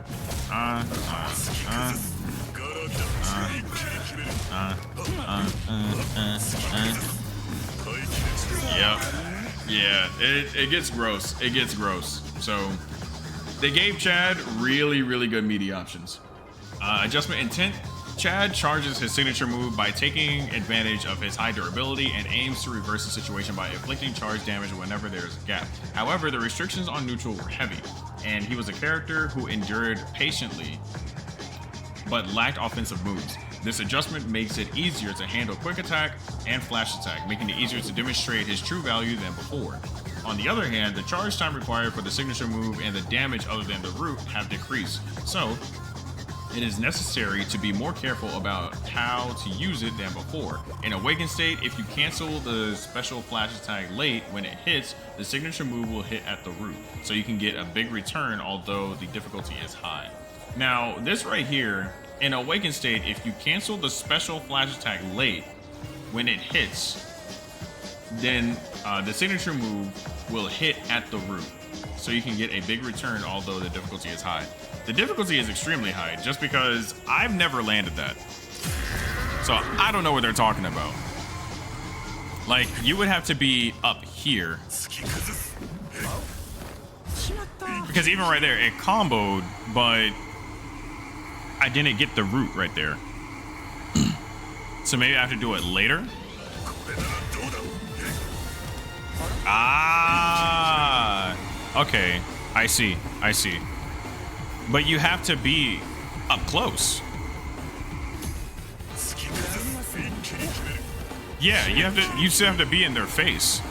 Yep. Yeah, it gets gross. It gets gross. So they gave Chad really, really good meaty options. Adjustment intent. Chad charges his signature move by taking advantage of his high durability and aims to reverse the situation by inflicting charge damage whenever there is a gap. However, the restrictions on neutral were heavy, and he was a character who endured patiently but lacked offensive moves. This adjustment makes it easier to handle quick attack and flash attack, making it easier to demonstrate his true value than before. On the other hand, the charge time required for the signature move and the damage other than the root have decreased, so it is necessary to be more careful about how to use it than before. In Awakened state, if you cancel the special flash attack late when it hits, the signature move will hit at the root, so you can get a big return although the difficulty is high. Now, this right here, in Awakened state, if you cancel the special flash attack late when it hits, then the signature move will hit at the root, so you can get a big return although the difficulty is high. The difficulty is extremely high just because I've never landed that. So I don't know what they're talking about. Like, you would have to be up here. Because even right there, it comboed, but I didn't get the root right there. So maybe I have to do it later? Ah, okay. I see. But you have to be up close. Yeah, you still have to be in their face.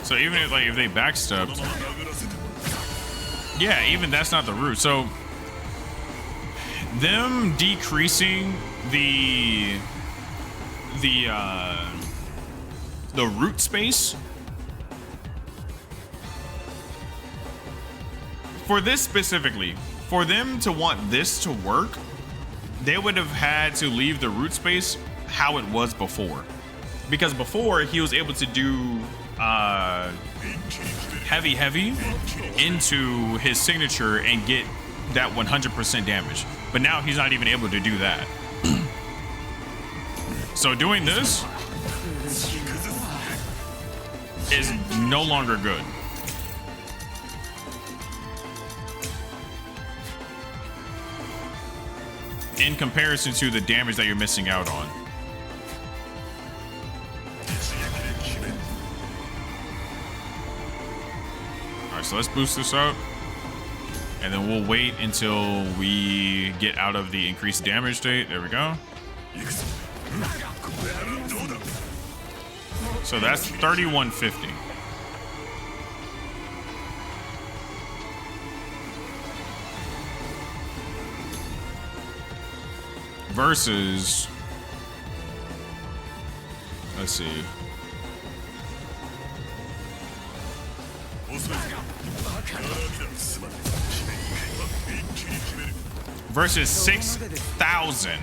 So even if they backstepped, yeah, even that's not the root. So them decreasing the root space for this specifically, for them to want this to work, they would have had to leave the root space how it was before, because before he was able to do heavy into his signature and get that 100% damage, but now he's not even able to do that. So doing this is no longer good. In comparison to the damage that you're missing out on. Alright, so let's boost this up. And then we'll wait until we get out of the increased damage state. There we go. So that's 3150. Versus, let's see. Versus 6,000.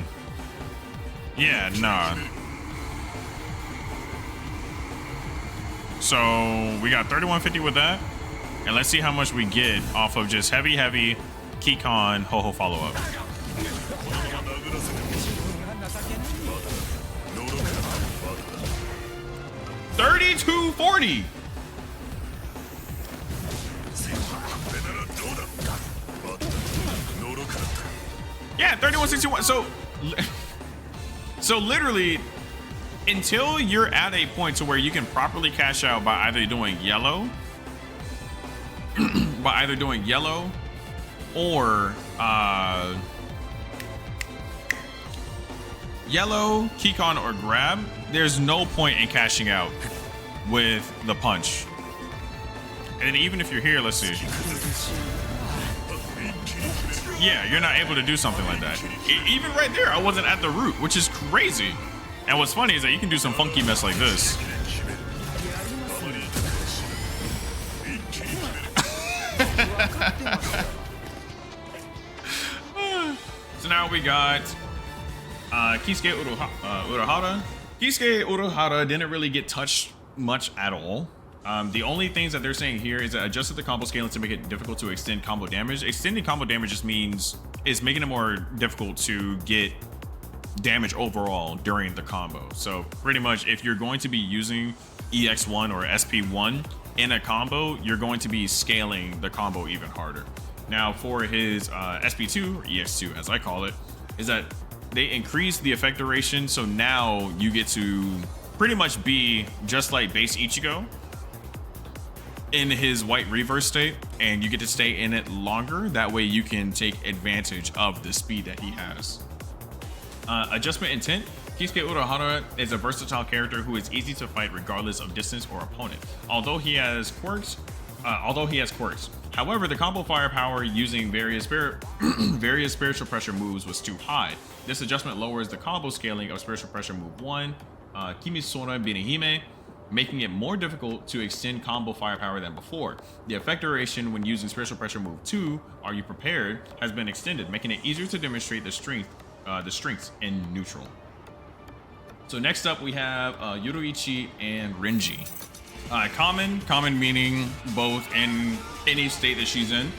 Yeah, nah. So we got 3150 with that. And let's see how much we get off of just heavy Kikon Ho-Ho follow-up. $32.40. Yeah, 3161. So literally, until you're at a point to where you can properly cash out by either doing yellow, or yellow, Kikon, or grab, there's no point in cashing out with the punch. And even if you're here, let's see. Yeah, you're not able to do something like that. Even right there, I wasn't at the root, which is crazy. And what's funny is that you can do some funky mess like this. So now we got Kisuke Urahara. Kisuke Urahara didn't really get touched much at all. The only things that they're saying here is that adjusted the combo scaling to make it difficult to extend combo damage. Extending combo damage just means it's making it more difficult to get damage overall during the combo. So pretty much if you're going to be using EX1 or SP1 in a combo, you're going to be scaling the combo even harder. Now for his SP2 or EX2 as I call it, is that they increase the effect duration, so now you get to pretty much be just like base Ichigo in his white reverse state, and you get to stay in it longer. That way you can take advantage of the speed that he has. Adjustment intent. Kisuke Urahara is a versatile character who is easy to fight regardless of distance or opponent. Although he has quirks. However, the combo firepower using various spiritual pressure moves was too high. This adjustment lowers the combo scaling of spiritual pressure move 1, Kimisora Binihime, making it more difficult to extend combo firepower than before. The effect duration when using spiritual pressure move 2, Are You Prepared, has been extended, making it easier to demonstrate the strengths in neutral. So next up we have Yoruichi and Renji. Common meaning both in any state that she's in.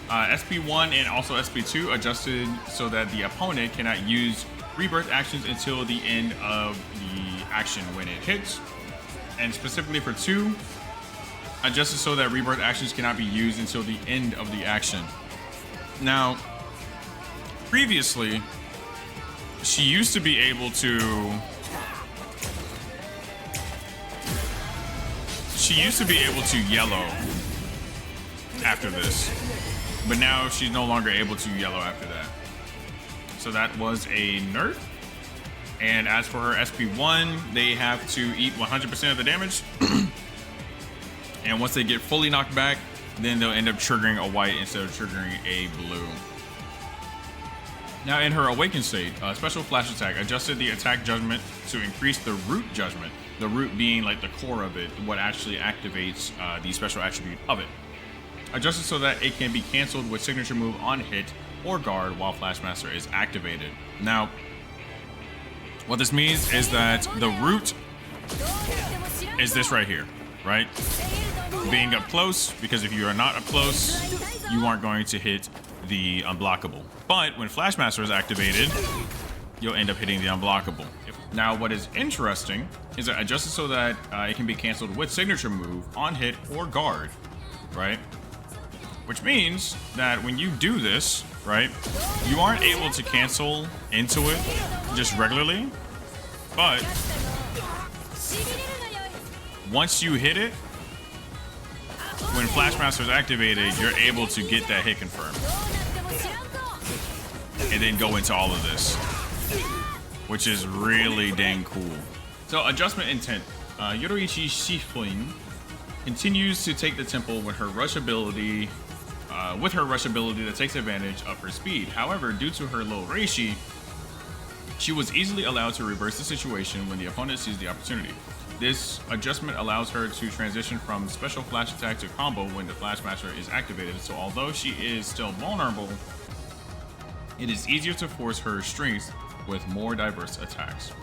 SP1 and also SP2 adjusted so that the opponent cannot use rebirth actions until the end of the action when it hits. And specifically for 2, adjusted so that rebirth actions cannot be used until the end of the action. Now, previously, she used to be able to yellow after this, but now she's no longer able to yellow after that. So that was a nerf. And as for her SP1, they have to eat 100% of the damage. And once they get fully knocked back, then they'll end up triggering a white instead of triggering a blue. Now in her awakened state, special flash attack adjusted the attack judgment to increase the root judgment. The root being like the core of it, what actually activates the special attribute of it. Adjusted so that it can be canceled with signature move on hit or guard while Flashmaster is activated. Now, what this means is that the root is this right here, right? Being up close, because if you are not up close, you aren't going to hit the unblockable. But when Flashmaster is activated, you'll end up hitting the unblockable. Now, what is interesting is that adjusted so that it can be canceled with signature move on hit or guard, right? Which means that when you do this, right, you aren't able to cancel into it just regularly, but once you hit it, when Flashmaster is activated, you're able to get that hit confirmed and then go into all of this, which is really dang cool. So adjustment intent. Yoruichi Shifuin continues to take the temple with her rush ability, that takes advantage of her speed. However, due to her low reishi, she was easily allowed to reverse the situation when the opponent sees the opportunity. This adjustment allows her to transition from special flash attack to combo when the Flashmaster is activated. So although she is still vulnerable, it is easier to force her strength with more diverse attacks.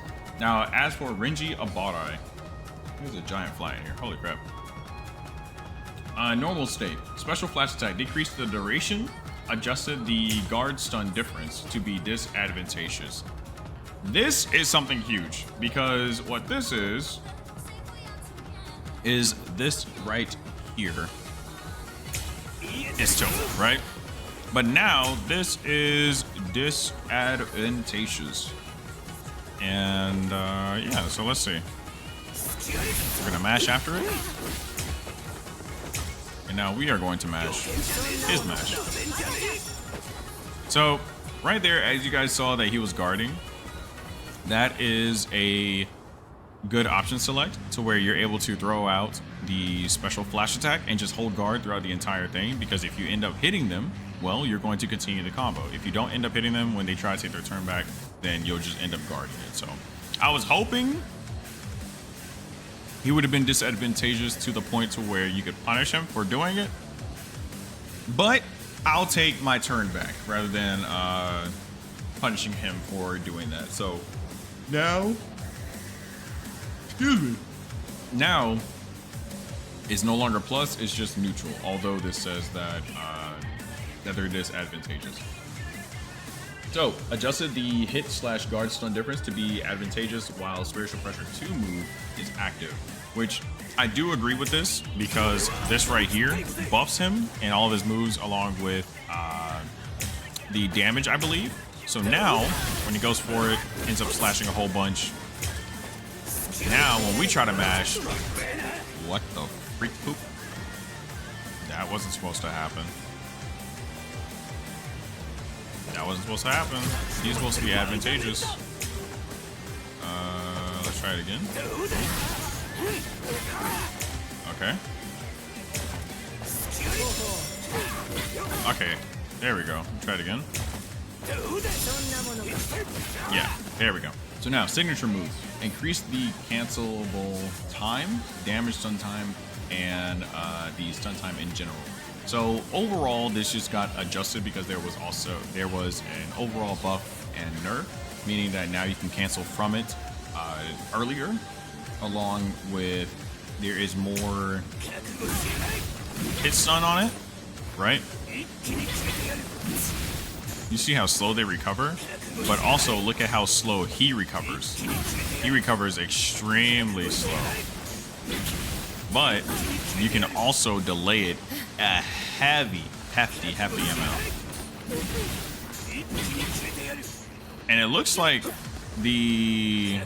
Now, as for Renji Abarai, there's a giant fly in here, holy crap. Normal state, special flash attack decreased the duration, adjusted the guard stun difference to be disadvantageous. This is something huge, because what this is this right here is tilted, right? But now this is disadvantageous. And yeah, so let's see. We're gonna mash after it. And now we are going to mash his mash. So right there, as you guys saw that he was guarding, that is a good option select to where you're able to throw out the special flash attack and just hold guard throughout the entire thing, because if you end up hitting them, well, you're going to continue the combo. If you don't end up hitting them when they try to take their turn back, then you'll just end up guarding it. So I was hoping he would have been disadvantageous to the point to where you could punish him for doing it, but I'll take my turn back rather than punishing him for doing that. So now, excuse me, now it's no longer plus, it's just neutral, although this says that that they're disadvantageous. So, adjusted the hit/guard stun difference to be advantageous while Spiritual Pressure 2 move is active, which I do agree with this because this right here buffs him and all of his moves along with the damage, I believe. So now, when he goes for it, ends up slashing a whole bunch. Now, when we try to mash, what the freak poop? That wasn't supposed to happen. That wasn't supposed to happen. He's supposed to be advantageous. Let's try it again. Okay. Okay, there we go. Try it again. Yeah, there we go. So now, signature moves. Increase the cancelable time, damage stun time, and the stun time in general. So overall, this just got adjusted because there was an overall buff and nerf, meaning that now you can cancel from it earlier, along with there is more hit stun on it, right? You see how slow they recover, but also look at how slow he recovers. He recovers extremely slow. But you can also delay it a hefty amount. And it looks like the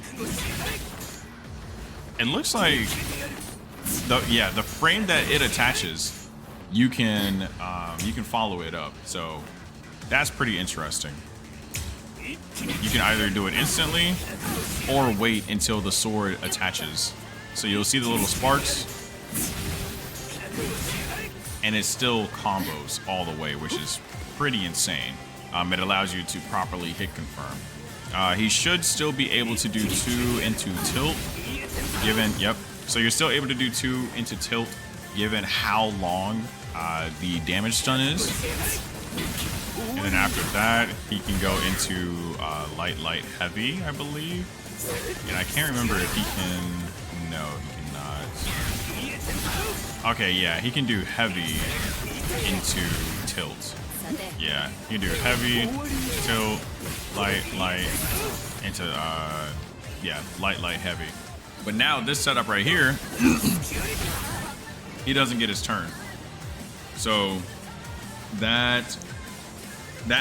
frame that it attaches, you can follow it up. So that's pretty interesting. You can either do it instantly or wait until the sword attaches. So you'll see the little sparks, and it still combos all the way, which is pretty insane. It allows you to properly hit confirm. He should still be able to do 2 into tilt, given, yep. So you're still able to do 2 into tilt, given how long the damage stun is. And then after that, he can go into light, heavy, I believe. And I can't remember if he can. No, he cannot. Okay, yeah, he can do heavy into tilt. Yeah, he can do heavy, tilt, light, into yeah, light, heavy. But now this setup right here, he doesn't get his turn. So that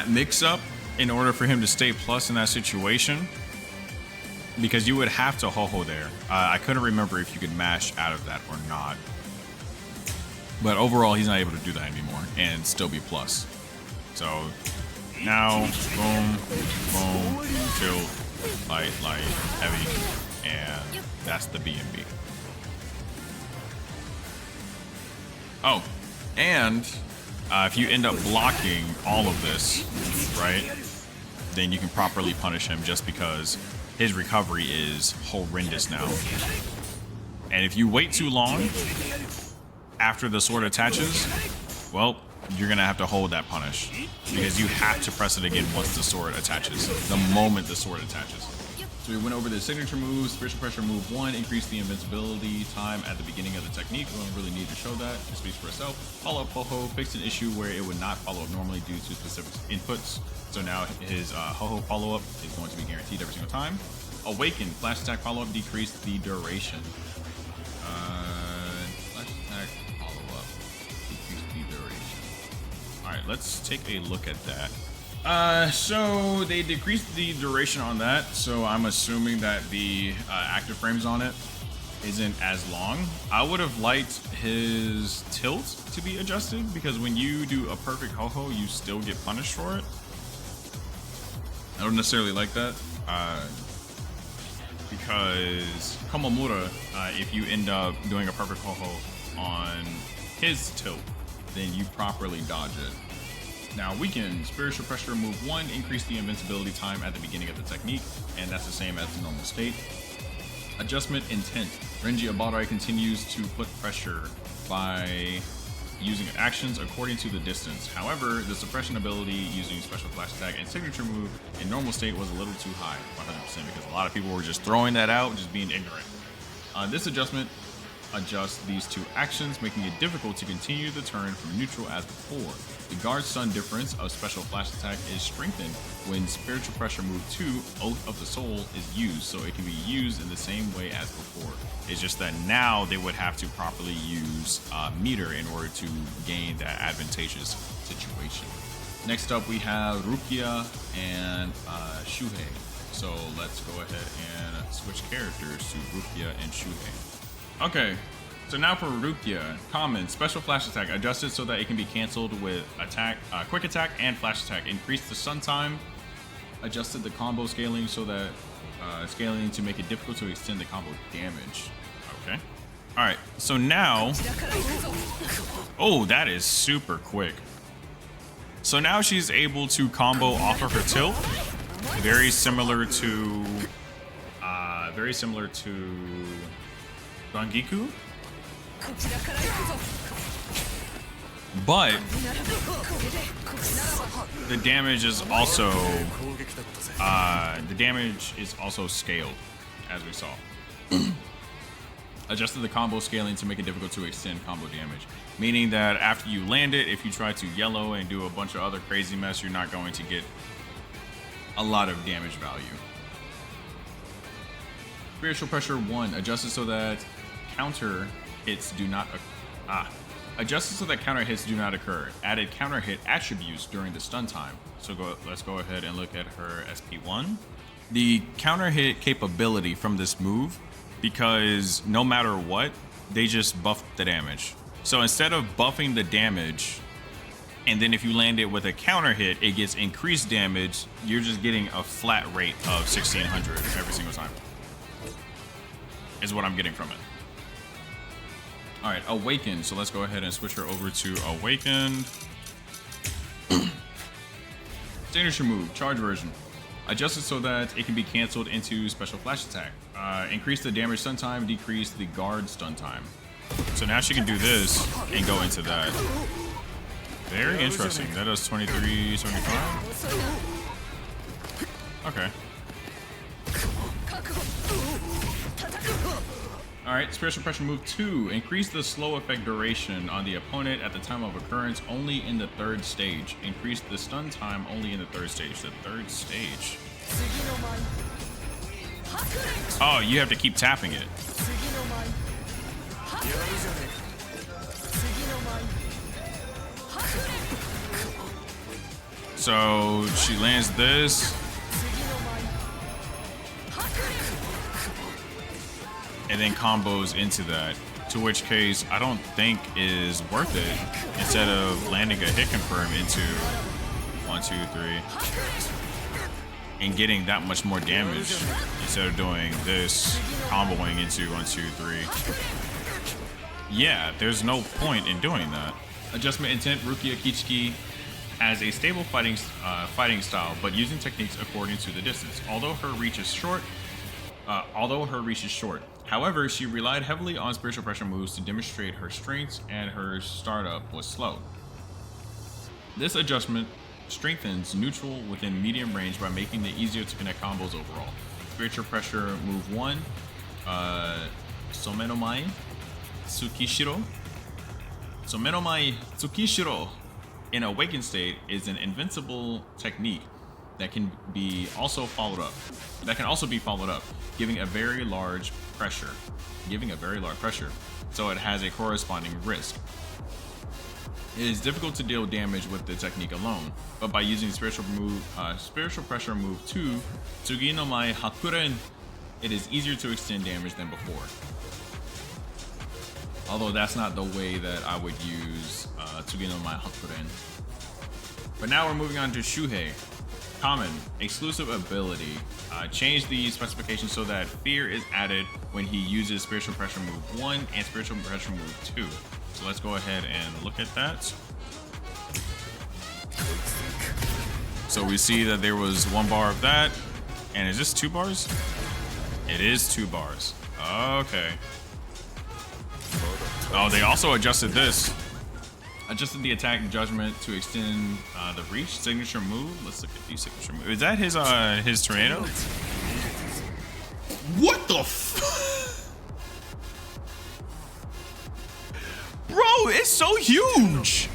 mix up, in order for him to stay plus in that situation, because you would have to ho-ho there. I couldn't remember if you could mash out of that or not. But overall, he's not able to do that anymore and still be plus. So now, boom, tilt, light, heavy, and that's the B&B. Oh, and if you end up blocking all of this, right, then you can properly punish him just because his recovery is horrendous now. And if you wait too long after the sword attaches, well, you're gonna have to hold that punish because you have to press it again once the sword attaches, the moment the sword attaches. So we went over the signature moves. Spiritual Pressure move 1, increase the invincibility time at the beginning of the technique. We don't really need to show that. It speaks for itself. Follow-up ho-ho fixed an issue where it would not follow up normally due to specific inputs. So now his ho-ho follow-up is going to be guaranteed every single time. Awaken, flash attack follow-up decreased the duration. Flash attack follow-up decreased the duration. All right, let's take a look at that. So they decreased the duration on that, so I'm assuming that the active frames on it isn't as long. I would have liked his tilt to be adjusted, because when you do a perfect ho-ho, you still get punished for it. I don't necessarily like that, because Komamura, if you end up doing a perfect ho-ho on his tilt, then you properly dodge it. Now, weaken, Spiritual Pressure move 1, increase the invincibility time at the beginning of the technique, and that's the same as the normal state. Adjustment intent, Renji Abarai continues to put pressure by using actions according to the distance. However, the suppression ability using special flash attack and signature move in normal state was a little too high, 100%, because a lot of people were just throwing that out, just being ignorant. This adjustment adjusts these two actions, making it difficult to continue the turn from neutral as before. The guard stun difference of special flash attack is strengthened when spiritual pressure move 2, Oath of the Soul, is used, so it can be used in the same way as before. It's just that now they would have to properly use meter in order to gain that advantageous situation. Next up we have Rukia and Shuhei. So let's go ahead and switch characters to Rukia and Shuhei. Okay, so now for Rukia, common, special flash attack, adjusted so that it can be canceled with attack, quick attack and flash attack. Increased the stun time, adjusted the combo scaling so that scaling to make it difficult to extend the combo damage. Okay. All right, so now, oh, that is super quick. So now she's able to combo off of her tilt, very similar to Rangiku, but the damage is also scaled, as we saw. Adjusted the combo scaling to make it difficult to extend combo damage, meaning that after you land it, if you try to yellow and do a bunch of other crazy mess, you're not going to get a lot of damage value. Spiritual Pressure 1, adjusted so that counter hits do not occur. Added counter hit attributes during the stun time. So let's go ahead and look at her SP1. The counter hit capability from this move, because no matter what, they just buff the damage. So instead of buffing the damage, and then if you land it with a counter hit, it gets increased damage, you're just getting a flat rate of 1600 every single time, is what I'm getting from it. All right, Awakened. So let's go ahead and switch her over to Awakened. Signature move, charge version. Adjusted so that it can be canceled into special flash attack. Increase the damage stun time, decrease the guard stun time. So now she can do this and go into that. Very interesting. That does 2375. Okay. Alright, Spiritual Pressure move 2. Increase the slow effect duration on the opponent at the time of occurrence only in the third stage. Increase the stun time only in the third stage. The third stage. Oh, you have to keep tapping it. So she lands this. And then combos into that, to which case I don't think is worth it, instead of landing a hit confirm into 1, 2, 3 and getting that much more damage instead of doing this, comboing into 1, 2, 3. Yeah, there's no point in doing that. Adjustment intent, Rukia Kichiki has a stable fighting style, but using techniques according to the distance. Although her reach is short. However, she relied heavily on spiritual pressure moves to demonstrate her strengths, and her startup was slow. This adjustment strengthens neutral within medium range by making it easier to connect combos overall. Spiritual pressure move 1, Somenomai Tsukishiro. Somenomai Tsukishiro in awakened state is an invincible technique that can also be followed up, giving a very large pressure. So it has a corresponding risk. It is difficult to deal damage with the technique alone, but by using spiritual pressure move 2, Tsugi no Mai Hakuren, it is easier to extend damage than before. Although that's not the way that I would use Tsugi no Mai Hakuren. But now we're moving on to Shuhei. Common, exclusive ability. Change the specification so that fear is added when he uses spiritual pressure move 1 and spiritual pressure move 2. So let's go ahead and look at that. So we see that there was 1 bar of that. And is this 2 bars? It is 2 bars. Okay. Oh, they also adjusted this. Adjusted the attack judgment to extend the reach. Signature move. Let's look at these signature moves. Is that his tornado? What the f? Bro, it's so huge.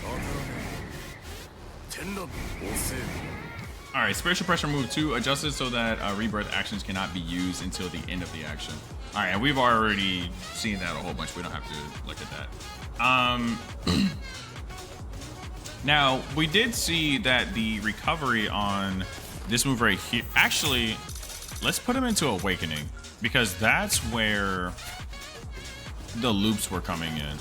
All right, spiritual pressure move 2 adjusted so that rebirth actions cannot be used until the end of the action. All right, and we've already seen that a whole bunch. We don't have to look at that. Now, we did see that the recovery on this move right here, actually, let's put him into Awakening because that's where the loops were coming in.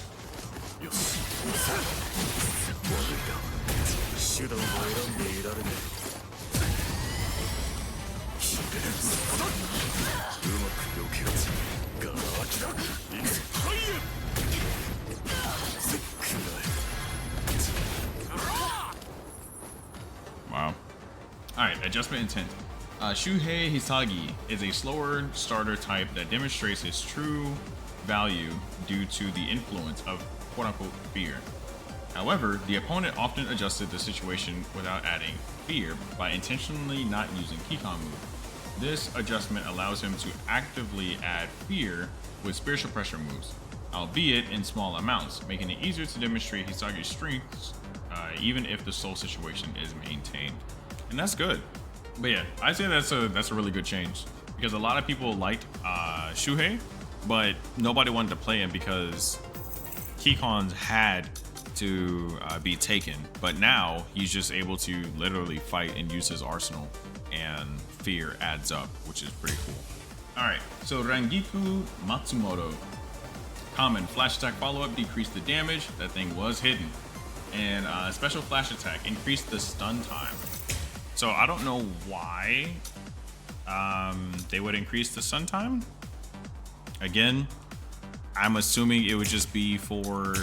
Wow. Alright, adjustment intent. Shuhei Hisagi is a slower starter type that demonstrates his true value due to the influence of quote-unquote fear. However, the opponent often adjusted the situation without adding fear by intentionally not using Kikon move. This adjustment allows him to actively add fear with spiritual pressure moves, albeit in small amounts, making it easier to demonstrate Hisagi's strengths even if the soul situation is maintained. And that's good. But yeah, I'd say that's a really good change because a lot of people liked Shuhei, but nobody wanted to play him because Kikons had to be taken. But now he's just able to literally fight and use his arsenal, and fear adds up, which is pretty cool. All right, so Rangiku Matsumoto. Common flash attack follow-up decreased the damage. That thing was hidden. And special flash attack increased the stun time. So I don't know why they would increase the stun time. Again, I'm assuming it would just be for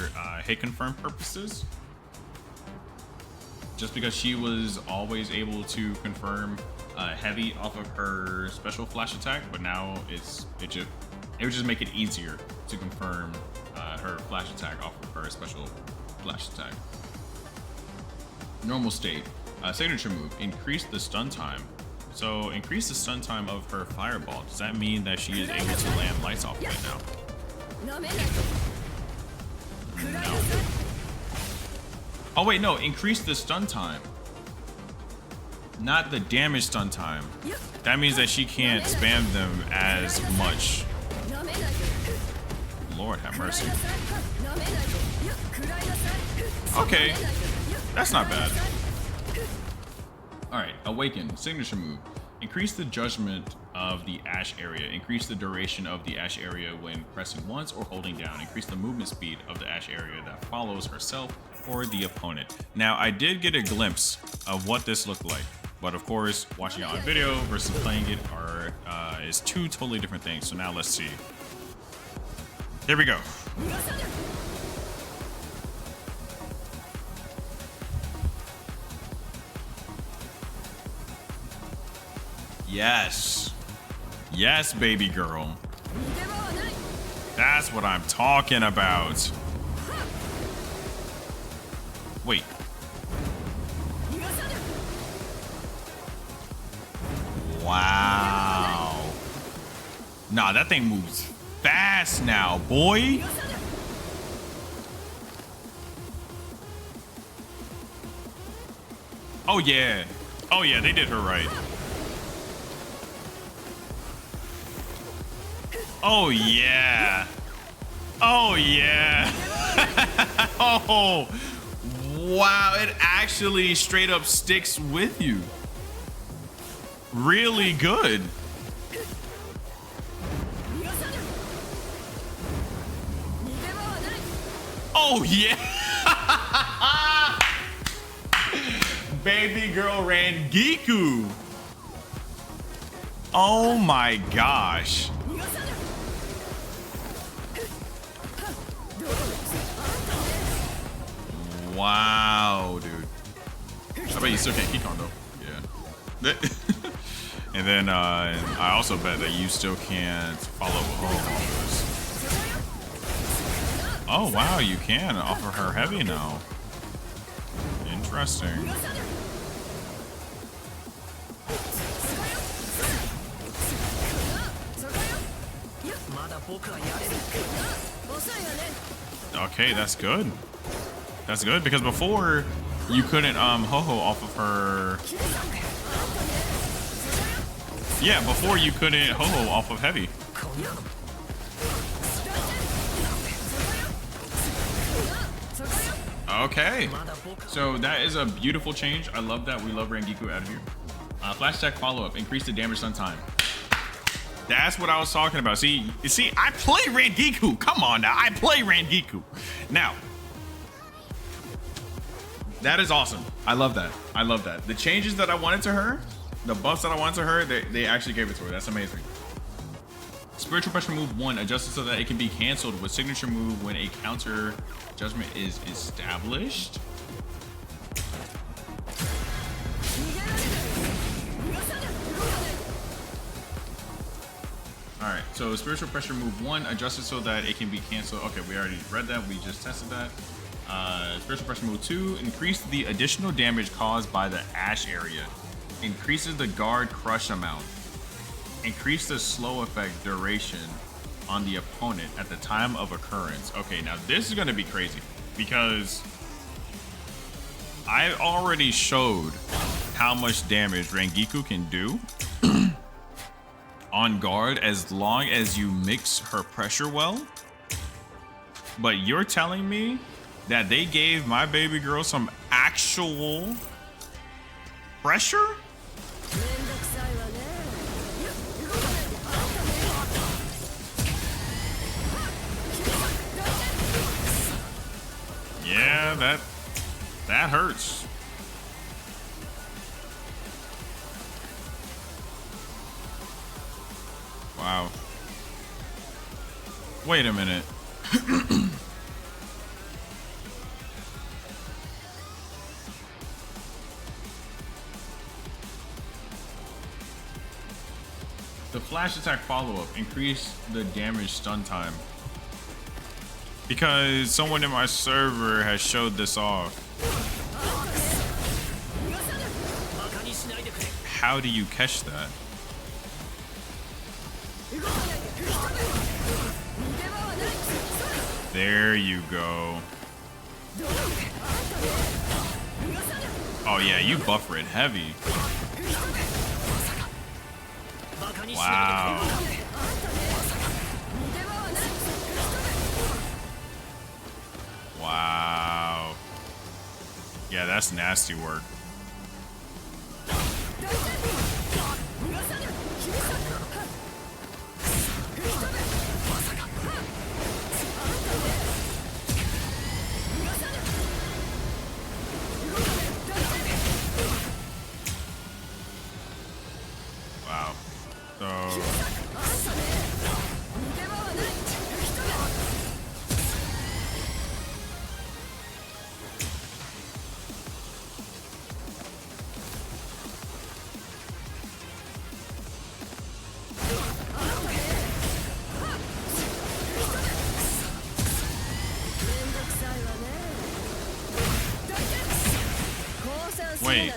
hit confirm purposes. Just because she was always able to confirm heavy off of her special flash attack, but now it would just make it easier to confirm her flash attack off of her special flash attack. Normal state. Signature move. Increase the stun time. So increase the stun time of her fireball. Does that mean that she is able to land lights off right now? No. Oh wait, no. Increase the stun time. Not the damage stun time. That means that she can't spam them as much. Lord have mercy. Okay, that's not bad. All right, Awaken, signature move. Increase the judgment of the ash area. Increase the duration of the ash area when pressing once or holding down. Increase the movement speed of the ash area that follows herself or the opponent. Now, I did get a glimpse of what this looked like, but of course, watching it on video versus playing it is two totally different things. So now let's see. Here we go. Yes. Yes, baby girl. That's what I'm talking about. Wait. Wow. Nah, that thing moves fast now, boy. Oh, yeah. Oh, yeah, they did her right. Oh, yeah. Oh, yeah. Oh, wow. It actually straight up sticks with you. Really good. Oh, yeah. Baby girl Rangiku. Oh, my gosh. Wow, dude. I bet you still can't Kikon though. Yeah. And then I also bet that you still can't follow home. Oh wow, you can offer her heavy now. Interesting. Okay, that's good. That's good because before you couldn't ho-ho off of her. Yeah, before you couldn't ho-ho off of heavy. Okay, so that is a beautiful change. I love that. We love Rangiku out of here. Flash attack follow-up. Increase the damage stun time. That's what I was talking about. See, I play Rangiku. Come on now, I play Rangiku. Now, that is awesome. I love that. I love that. The changes that I wanted to her, the buffs that I wanted to her, they actually gave it to her. That's amazing. Spiritual Pressure move 1 adjusted so that it can be canceled with signature move when a counter judgment is established. All right, so Spiritual Pressure move 1 adjusted so that it can be canceled. Okay, we already read that. We just tested that. Spiritual Pressure move 2 increase the additional damage caused by the ash area. Increases the guard crush amount. Increase the slow effect duration on the opponent at the time of occurrence. Okay, now this is gonna be crazy because I already showed how much damage Rangiku can do on guard as long as you mix her pressure well. But you're telling me that they gave my baby girl some actual pressure? Yeah, that hurts. Wow. Wait a minute. The flash attack follow-up increase the damage stun time. Because someone in my server has showed this off. How do you catch that? There you go. Oh yeah, you buffer it heavy. Wow. Wow. Yeah, that's nasty work. Wow. So wait.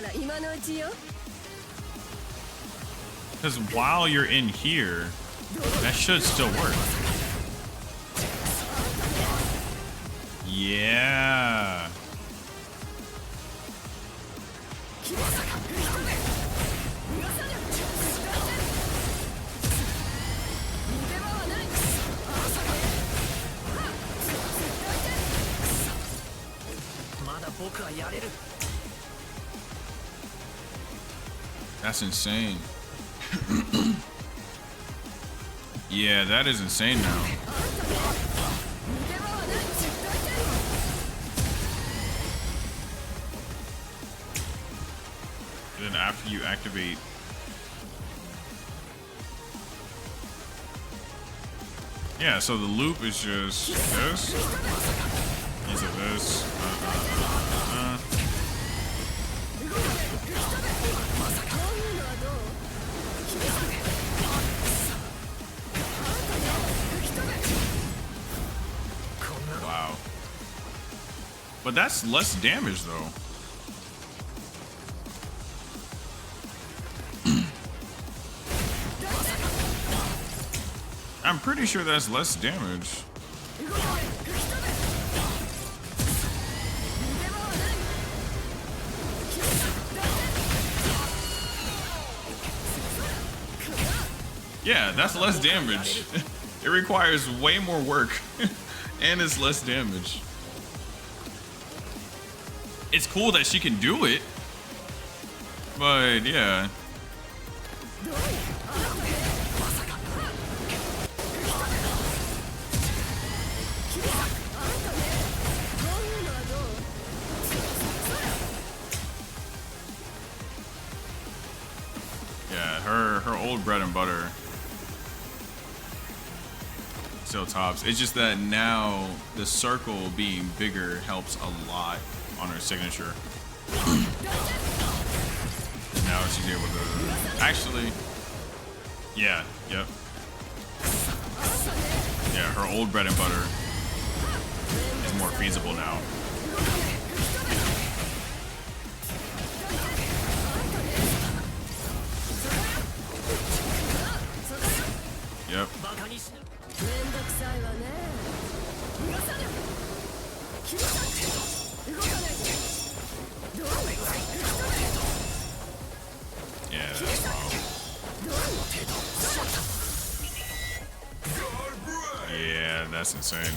Because while you're in here, that should still work. Yeah. That's insane. Yeah, that is insane now. Then after you activate, yeah, so the loop is just this. Is it this? Wow. But that's less damage though. I'm pretty sure that's less damage. Yeah, that's less damage. It requires way more work, and it's less damage. It's cool that she can do it, but yeah. Yeah, her old bread and butter still tops. It's just that now the circle being bigger helps a lot on her signature. Now she's able to actually, yeah, yep. Yeah, her old bread and butter is more feasible now. Yep. Yeah, that's wild. Yeah, that's insane.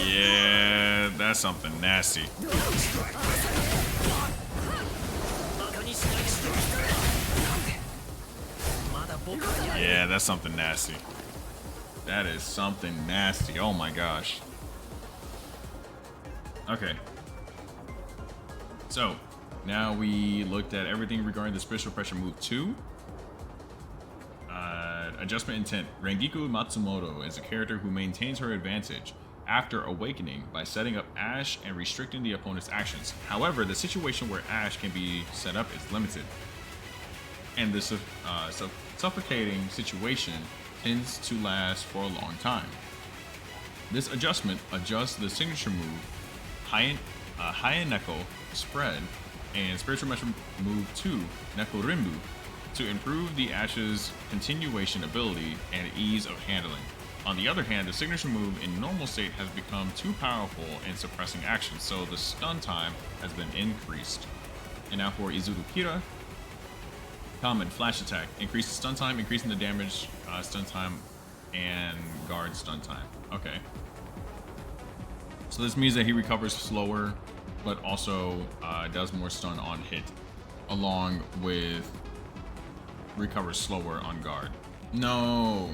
Yeah, that's something nasty. Yeah, that's something nasty. That is something nasty. Oh my gosh. Okay. So, now we looked at everything regarding the special pressure move 2. Adjustment intent. Rangiku Matsumoto is a character who maintains her advantage after awakening by setting up Ash and restricting the opponent's actions. However, the situation where Ash can be set up is limited, and this suffocating situation tends to last for a long time. This adjustment adjusts the signature move, Neko Spread, and spiritual measure move 2, Neko Rimbu, to improve the Ash's continuation ability and ease of handling. On the other hand, the signature move in normal state has become too powerful in suppressing action, so the stun time has been increased. And now for Izuru Kira, common flash attack. Increase the stun time, increasing the damage, stun time, and guard stun time. Okay. So this means that he recovers slower, but also does more stun on hit, along with recovers slower on guard. No.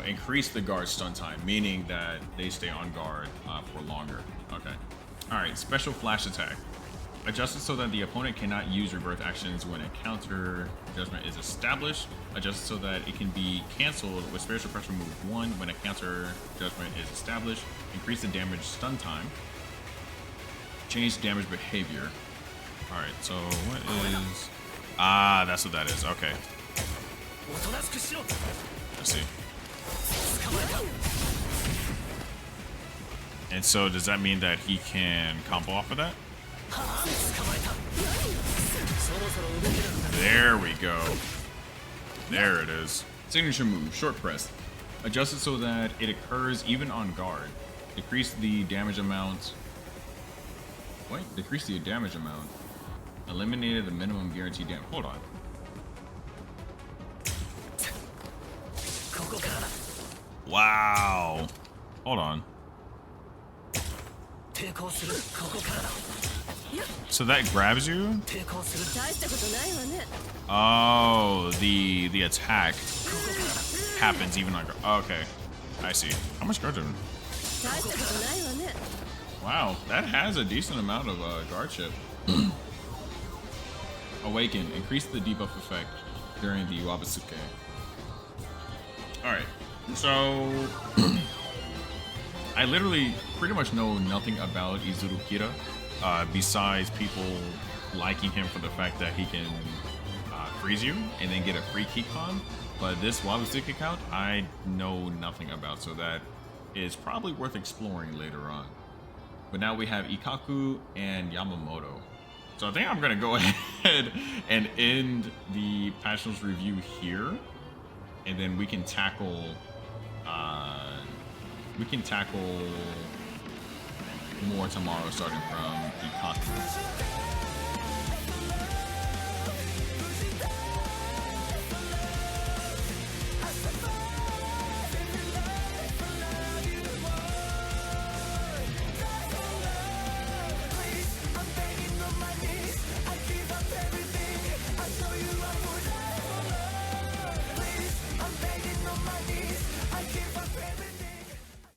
Increase the guard stun time, meaning that they stay on guard for longer. Okay. All right. Special flash attack. Adjusted so that the opponent cannot use reverse actions when a counter judgment is established. Adjusted so that it can be canceled with spiritual pressure move 1 when a counter judgment is established. Increase the damage stun time. Change damage behavior. All right. So what is? Ah, that's what that is. Okay. Let's see. And so does that mean that he can combo off of that? There we go. There it is. Signature move, short press. Adjusted so that it occurs even on guard. Decrease the damage amount. What? Decrease the damage amount. Eliminated the minimum guaranteed damage. Hold on. Wow. Hold on. So that grabs you? Oh, the attack happens even on guard. Okay, I see. How much guard do you? Wow, that has a decent amount of guardship. Awaken. Increase the debuff effect during the Wabasuke. Alright, so I literally pretty much know nothing about Izuru Kira, besides people liking him for the fact that he can freeze you and then get a free Kikon. But this Wabasuke count, I know nothing about, so that is probably worth exploring later on. But now we have Ikaku and Yamamoto. So I think I'm gonna go ahead and end the patch notes review here, and then we can tackle more tomorrow, starting from Ikaku.